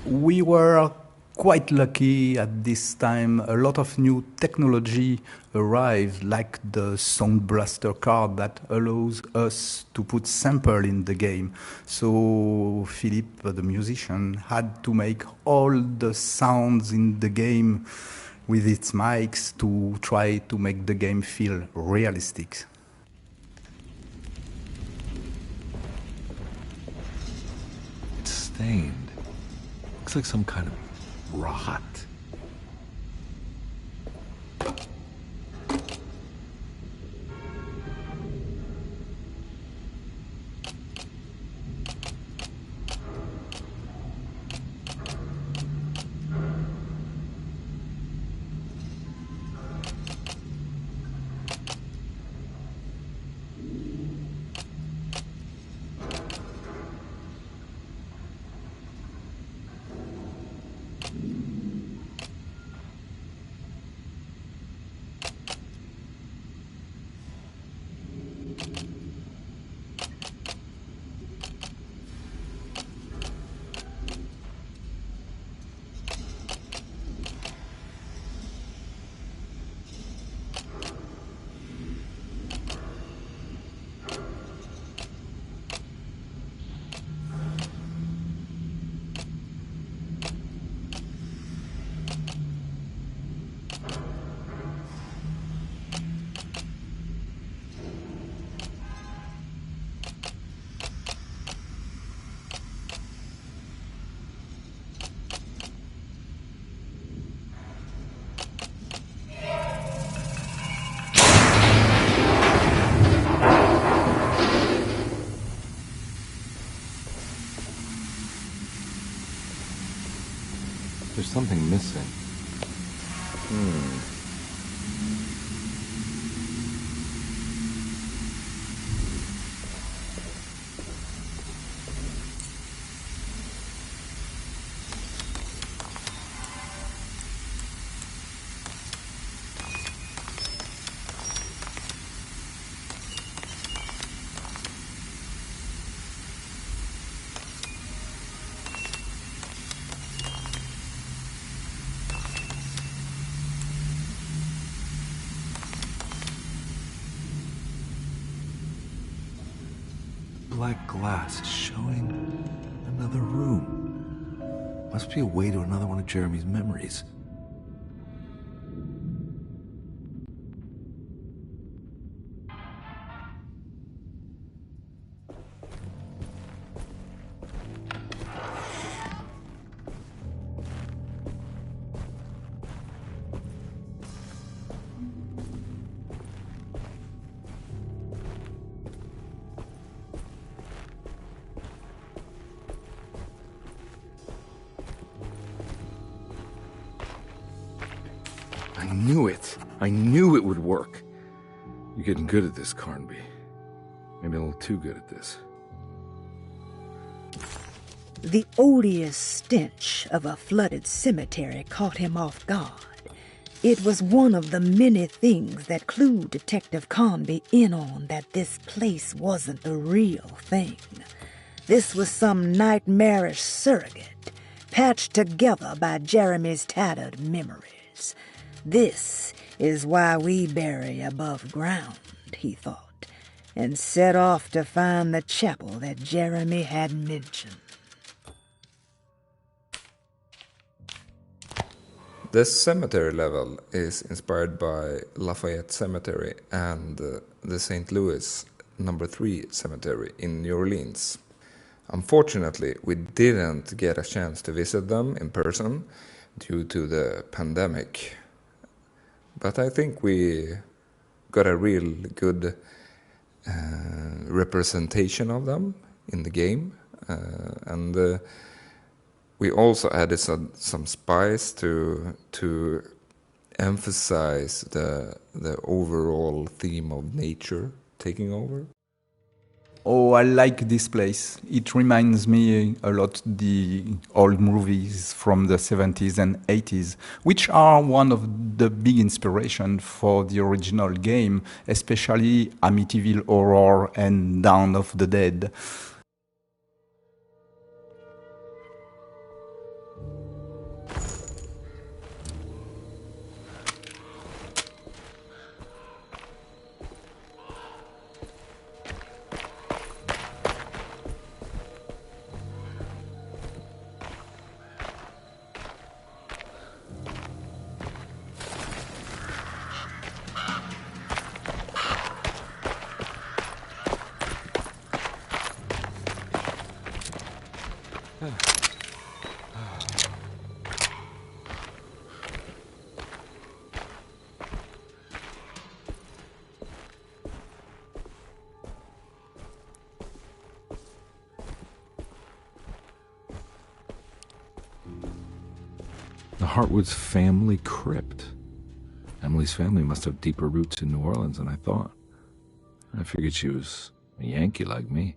Speaker 8: We were quite lucky at this time. A lot of new technology arrived, like the Sound Blaster card that allows us to put sample in the game. So Philippe, the musician, had to make all the sounds in the game with its mics to try to make the game feel realistic.
Speaker 12: It's stained. Looks like some kind of rot. There's something missing. Black glass showing another room. Must be a way to another one of Jeremy's memories. I knew it. I knew it would work. You're getting good at this, Carnby. Maybe a little too good at this.
Speaker 5: The odious stench of a flooded cemetery caught him off guard. It was one of the many things that clued Detective Carnby in on that this place wasn't the real thing. This was some nightmarish surrogate, patched together by Jeremy's tattered memories. This is why we bury above ground, he thought, and set off to find the chapel that Jeremy had mentioned.
Speaker 1: The cemetery level is inspired by Lafayette Cemetery and the St. Louis number 3 cemetery in New Orleans. Unfortunately, we didn't get a chance to visit them in person due to the pandemic. But I think we got a real good representation of them in the game. And we also added some spice to emphasize the overall theme of nature taking over.
Speaker 8: Oh, I like this place. It reminds me a lot the old movies from the 70s and 80s, which are one of the big inspiration for the original game, especially Amityville Horror and Dawn of the Dead.
Speaker 12: The Hartwood's family crypt. Emily's family must have deeper roots in New Orleans than I thought. I figured she was a Yankee like me.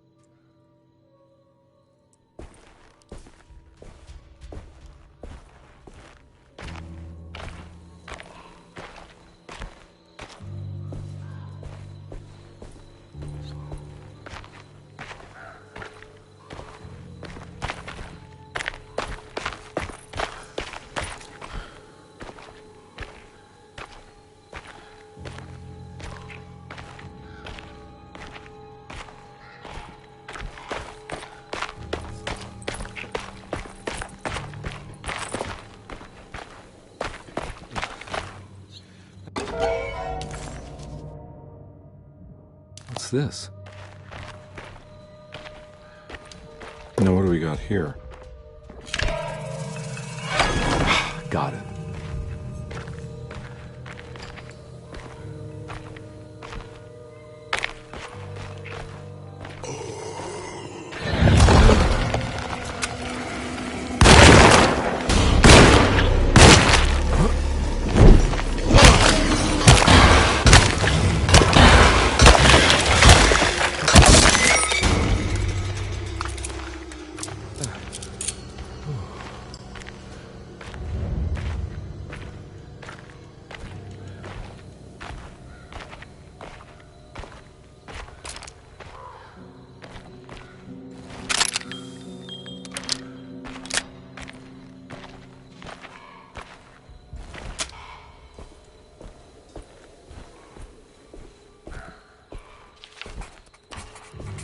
Speaker 12: What's this? Now, what do we got here? Got it.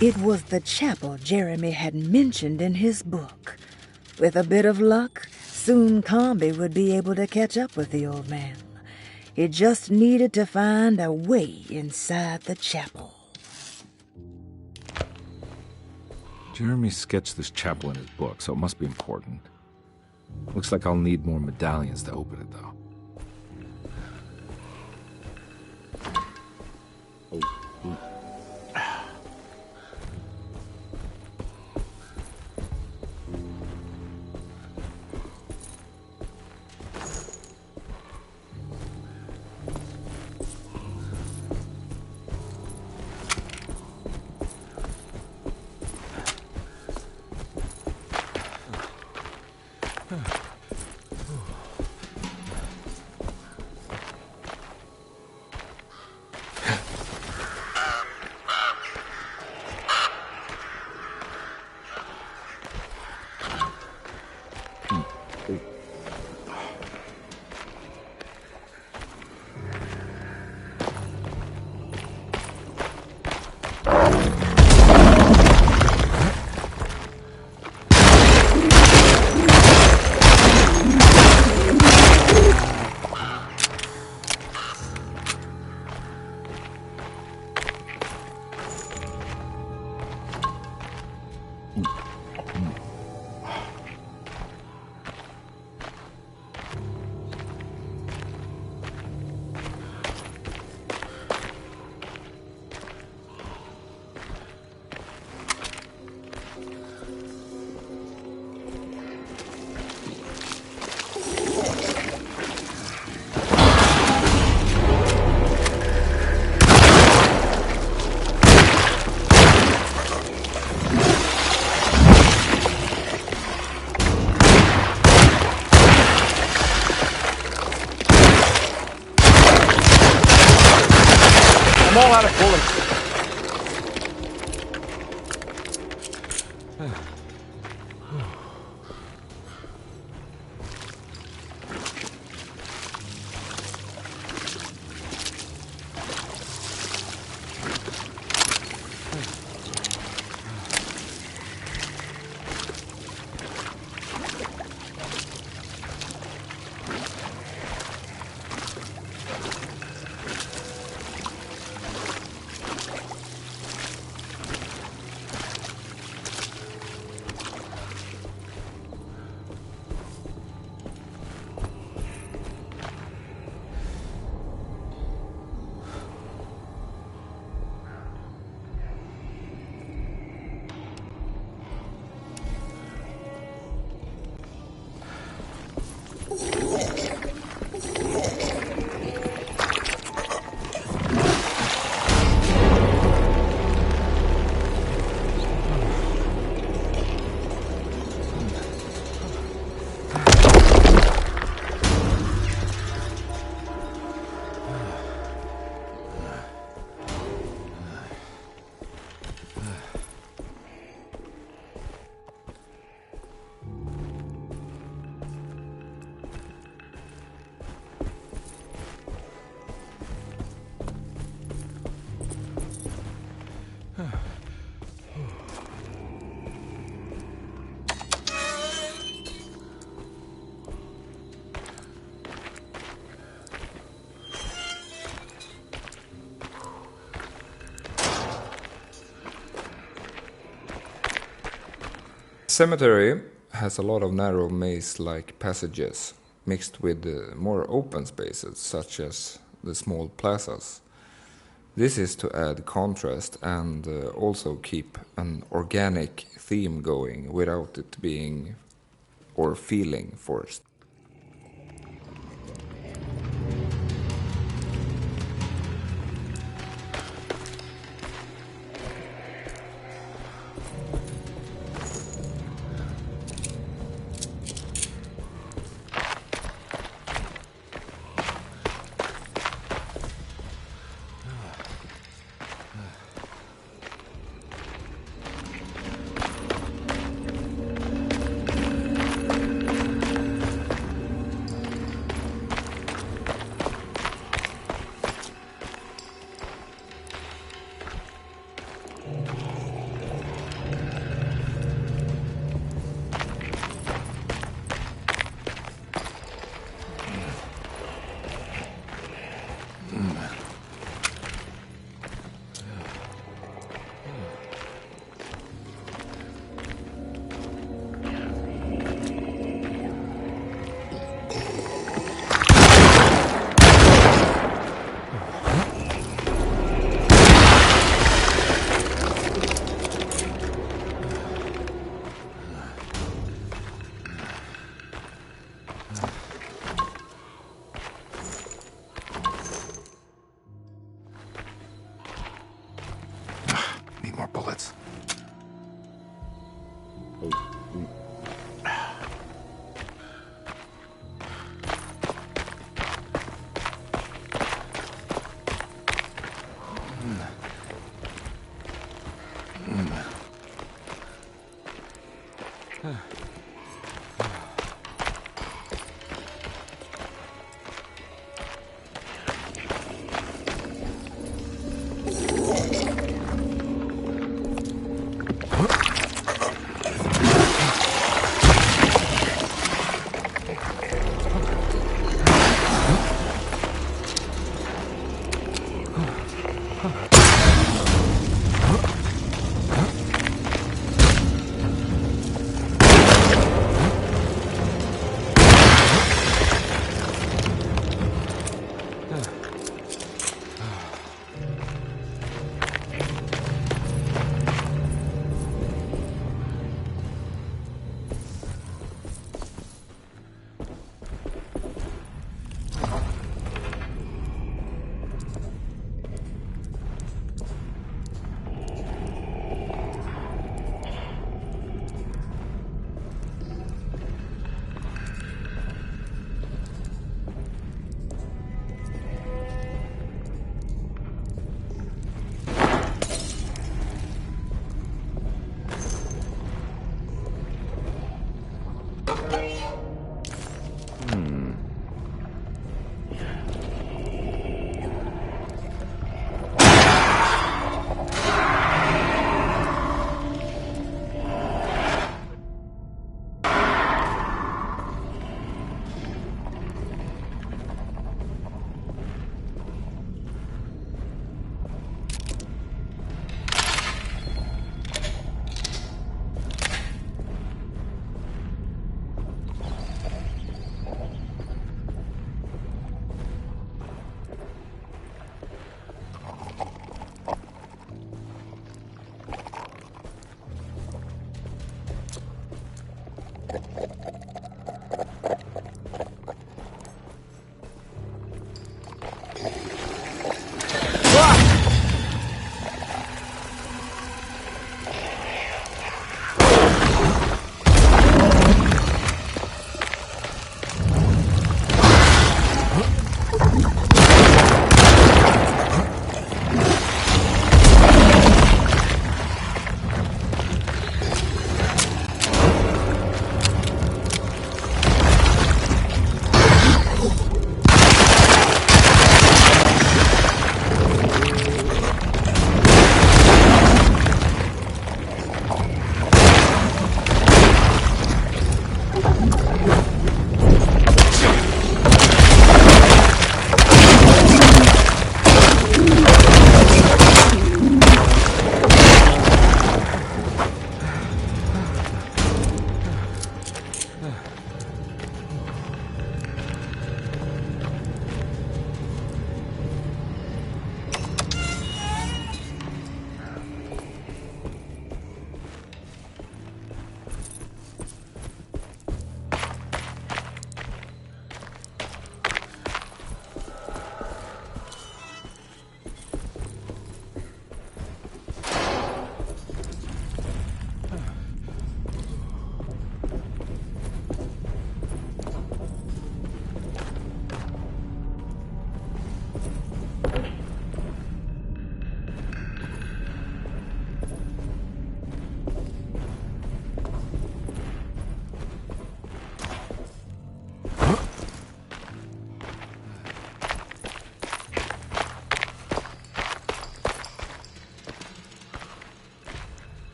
Speaker 5: It was the chapel Jeremy had mentioned in his book. With a bit of luck, soon Carnby would be able to catch up with the old man. He just needed to find a way inside the chapel.
Speaker 12: Jeremy sketched this chapel in his book, so it must be important. Looks like I'll need more medallions to open it, though.
Speaker 3: bullets.
Speaker 1: Cemetery has a lot of narrow maze-like passages mixed with more open spaces, such as the small plazas. This is to add contrast and also keep an organic theme going without it being or feeling forced.
Speaker 12: Need more bullets.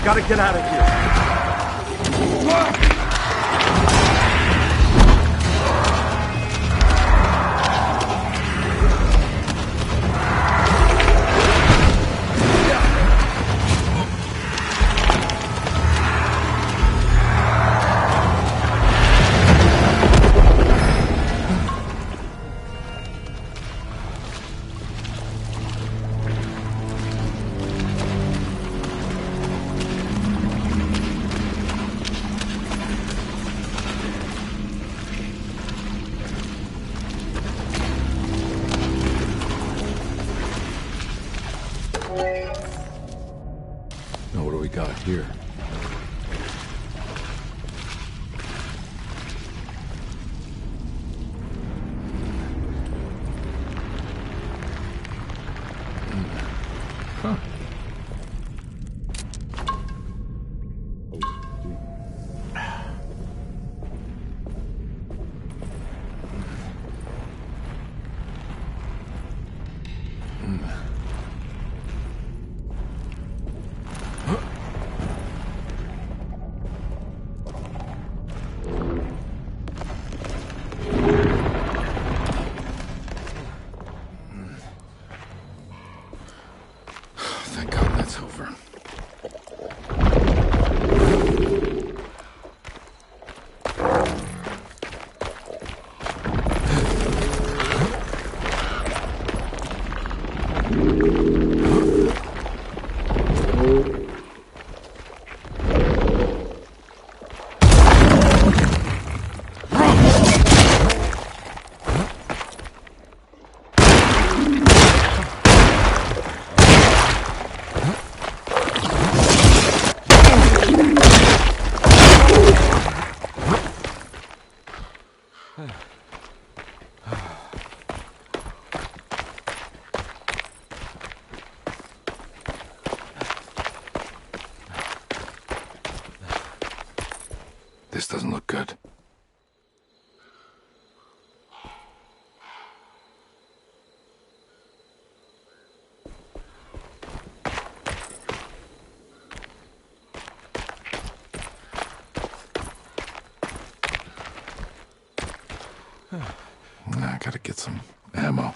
Speaker 15: Gotta get out of here.
Speaker 12: Now what do we got here? Huh. Thank God that's over. This doesn't look good. I gotta get some ammo.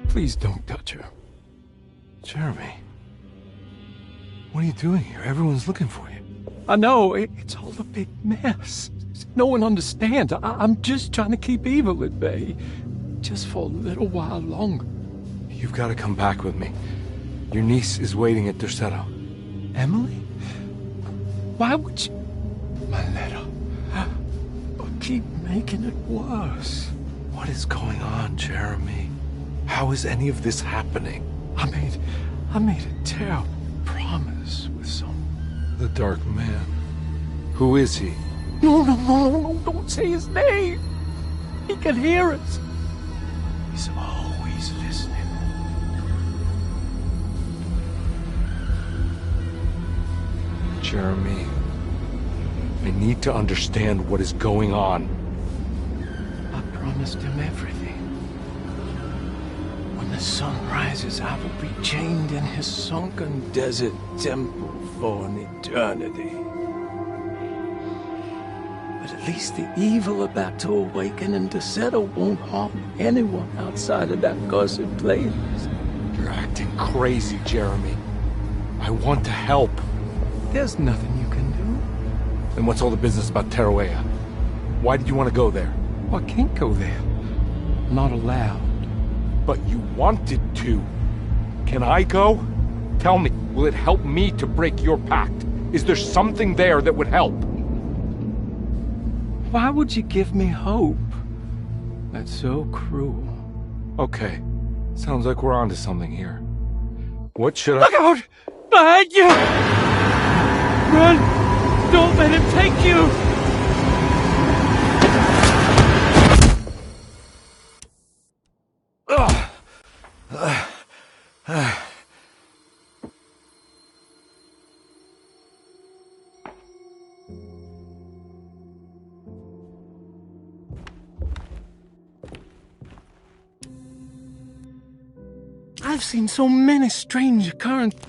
Speaker 12: Please don't touch her. Jeremy. What are you doing here? Everyone's looking for you.
Speaker 16: I know, it's all a big mess. No one understands. I'm just trying to keep evil at bay. Just for a little while longer.
Speaker 12: You've got to come back with me. Your niece is waiting at Derceto.
Speaker 16: Emily? Why would you...
Speaker 12: My letter.
Speaker 16: Keep making it worse.
Speaker 12: What is going on, Jeremy? How is any of this happening?
Speaker 16: I made a terrible promise with someone.
Speaker 12: The Dark Man. Who is he?
Speaker 16: No, don't say his name. He can hear us. He's always listening.
Speaker 12: Jeremy, I need to understand what is going on.
Speaker 16: I promised him everything. When When the sun rises, I will be chained in his sunken desert temple for an eternity. But at least the evil about to awaken in Deseto won't harm anyone outside of that cursed place.
Speaker 12: You're acting crazy, Jeremy. I want to help.
Speaker 16: There's nothing you can do.
Speaker 12: Then what's all the business about Tarawea? Why did you want to go there?
Speaker 16: Well, I can't go there. I'm not allowed.
Speaker 12: But you wanted to. Can I go? Tell me, will it help me to break your pact? Is there something there that would help?
Speaker 16: Why would you give me hope? That's so cruel.
Speaker 12: Okay. Sounds like we're onto something here. What should I—
Speaker 16: Look out! Behind you! Run! Don't let him take you! I've seen so many strange occurrences.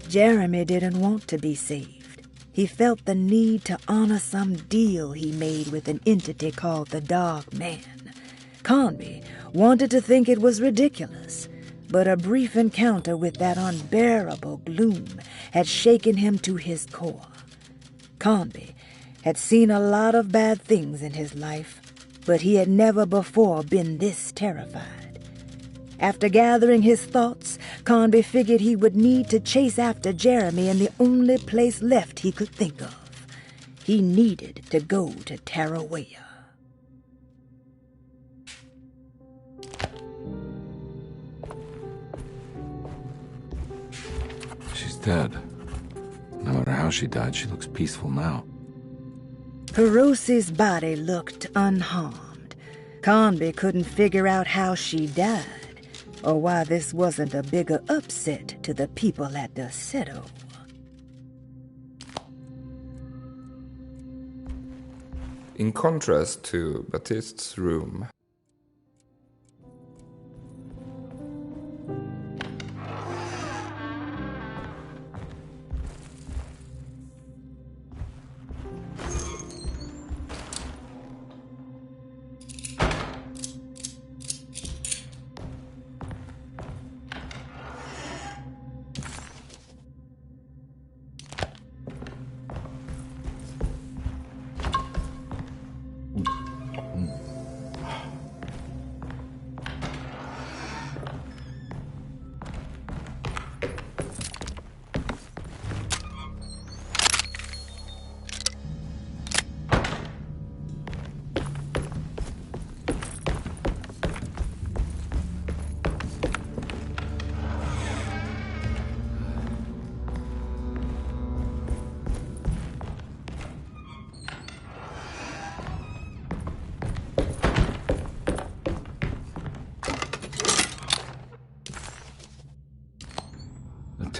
Speaker 5: Jeremy didn't want to be saved. He felt the need to honor some deal he made with an entity called the Dark Man. Carnby wanted to think it was ridiculous, but a brief encounter with that unbearable gloom had shaken him to his core. Carnby had seen a lot of bad things in his life, but he had never before been this terrified. After gathering his thoughts, Carnby figured he would need to chase after Jeremy in the only place left he could think of. He needed to go to Tarawea.
Speaker 12: She's dead. No matter how she died, she looks peaceful now.
Speaker 5: Perosi's body looked unharmed. Carnby couldn't figure out how she died, or why this wasn't a bigger upset to the people at Deseto.
Speaker 1: In contrast to Baptiste's room,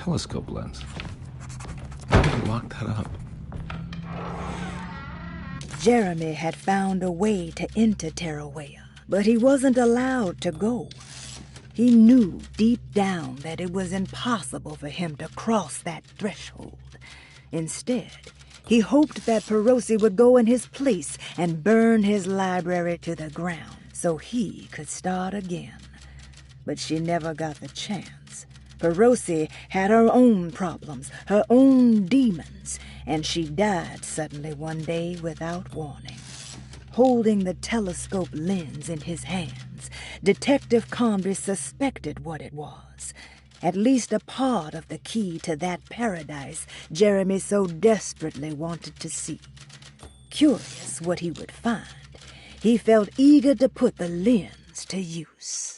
Speaker 12: Telescope lens. How did he lock that up?
Speaker 5: Jeremy had found a way to enter Tarawea, but he wasn't allowed to go. He knew deep down that it was impossible for him to cross that threshold. Instead, he hoped that Perosi would go in his place and burn his library to the ground so he could start again. But she never got the chance. Perosi had her own problems, her own demons, and she died suddenly one day without warning. Holding the telescope lens in his hands, Detective Carnby suspected what it was. At least a part of the key to that paradise Jeremy so desperately wanted to see. Curious what he would find, he felt eager to put the lens to use.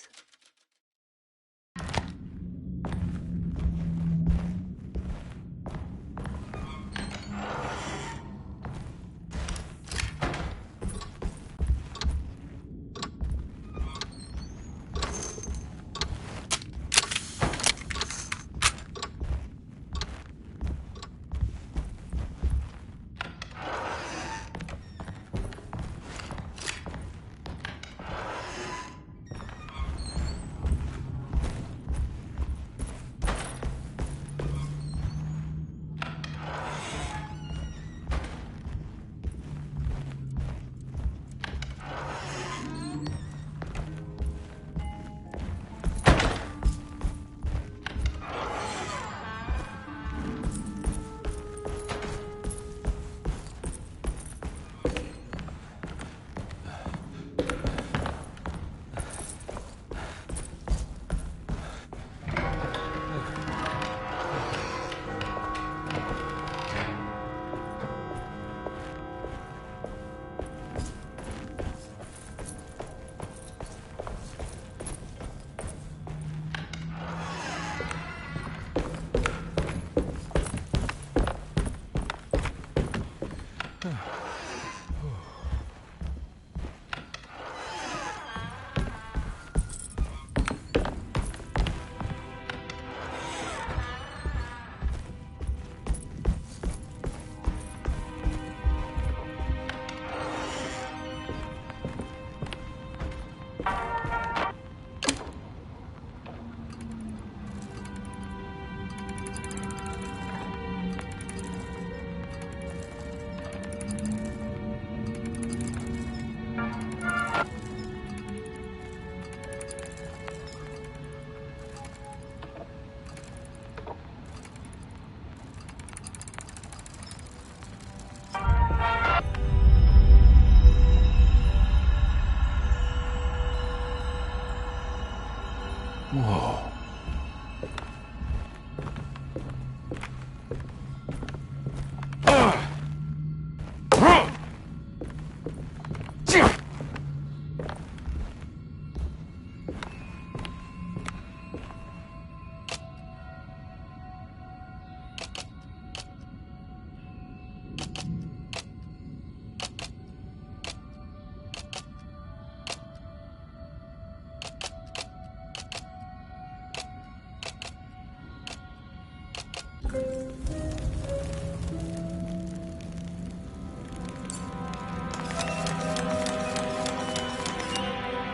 Speaker 12: Whoa.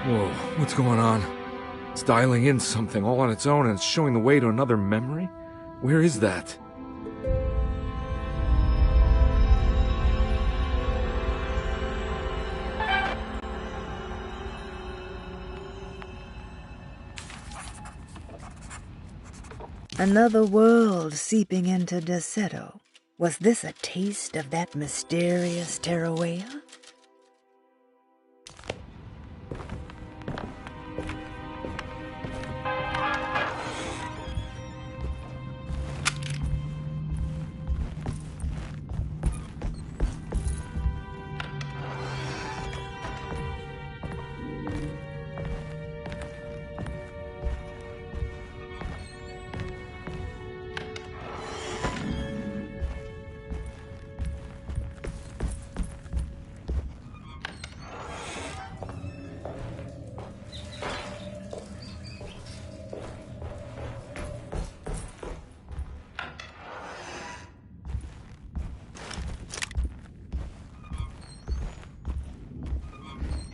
Speaker 12: Whoa, what's going on? It's dialing in something all on its own and it's showing the way to another memory? Where is that?
Speaker 5: Another world seeping into Deseto. Was this a taste of that mysterious Terrawea?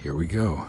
Speaker 12: Here we go.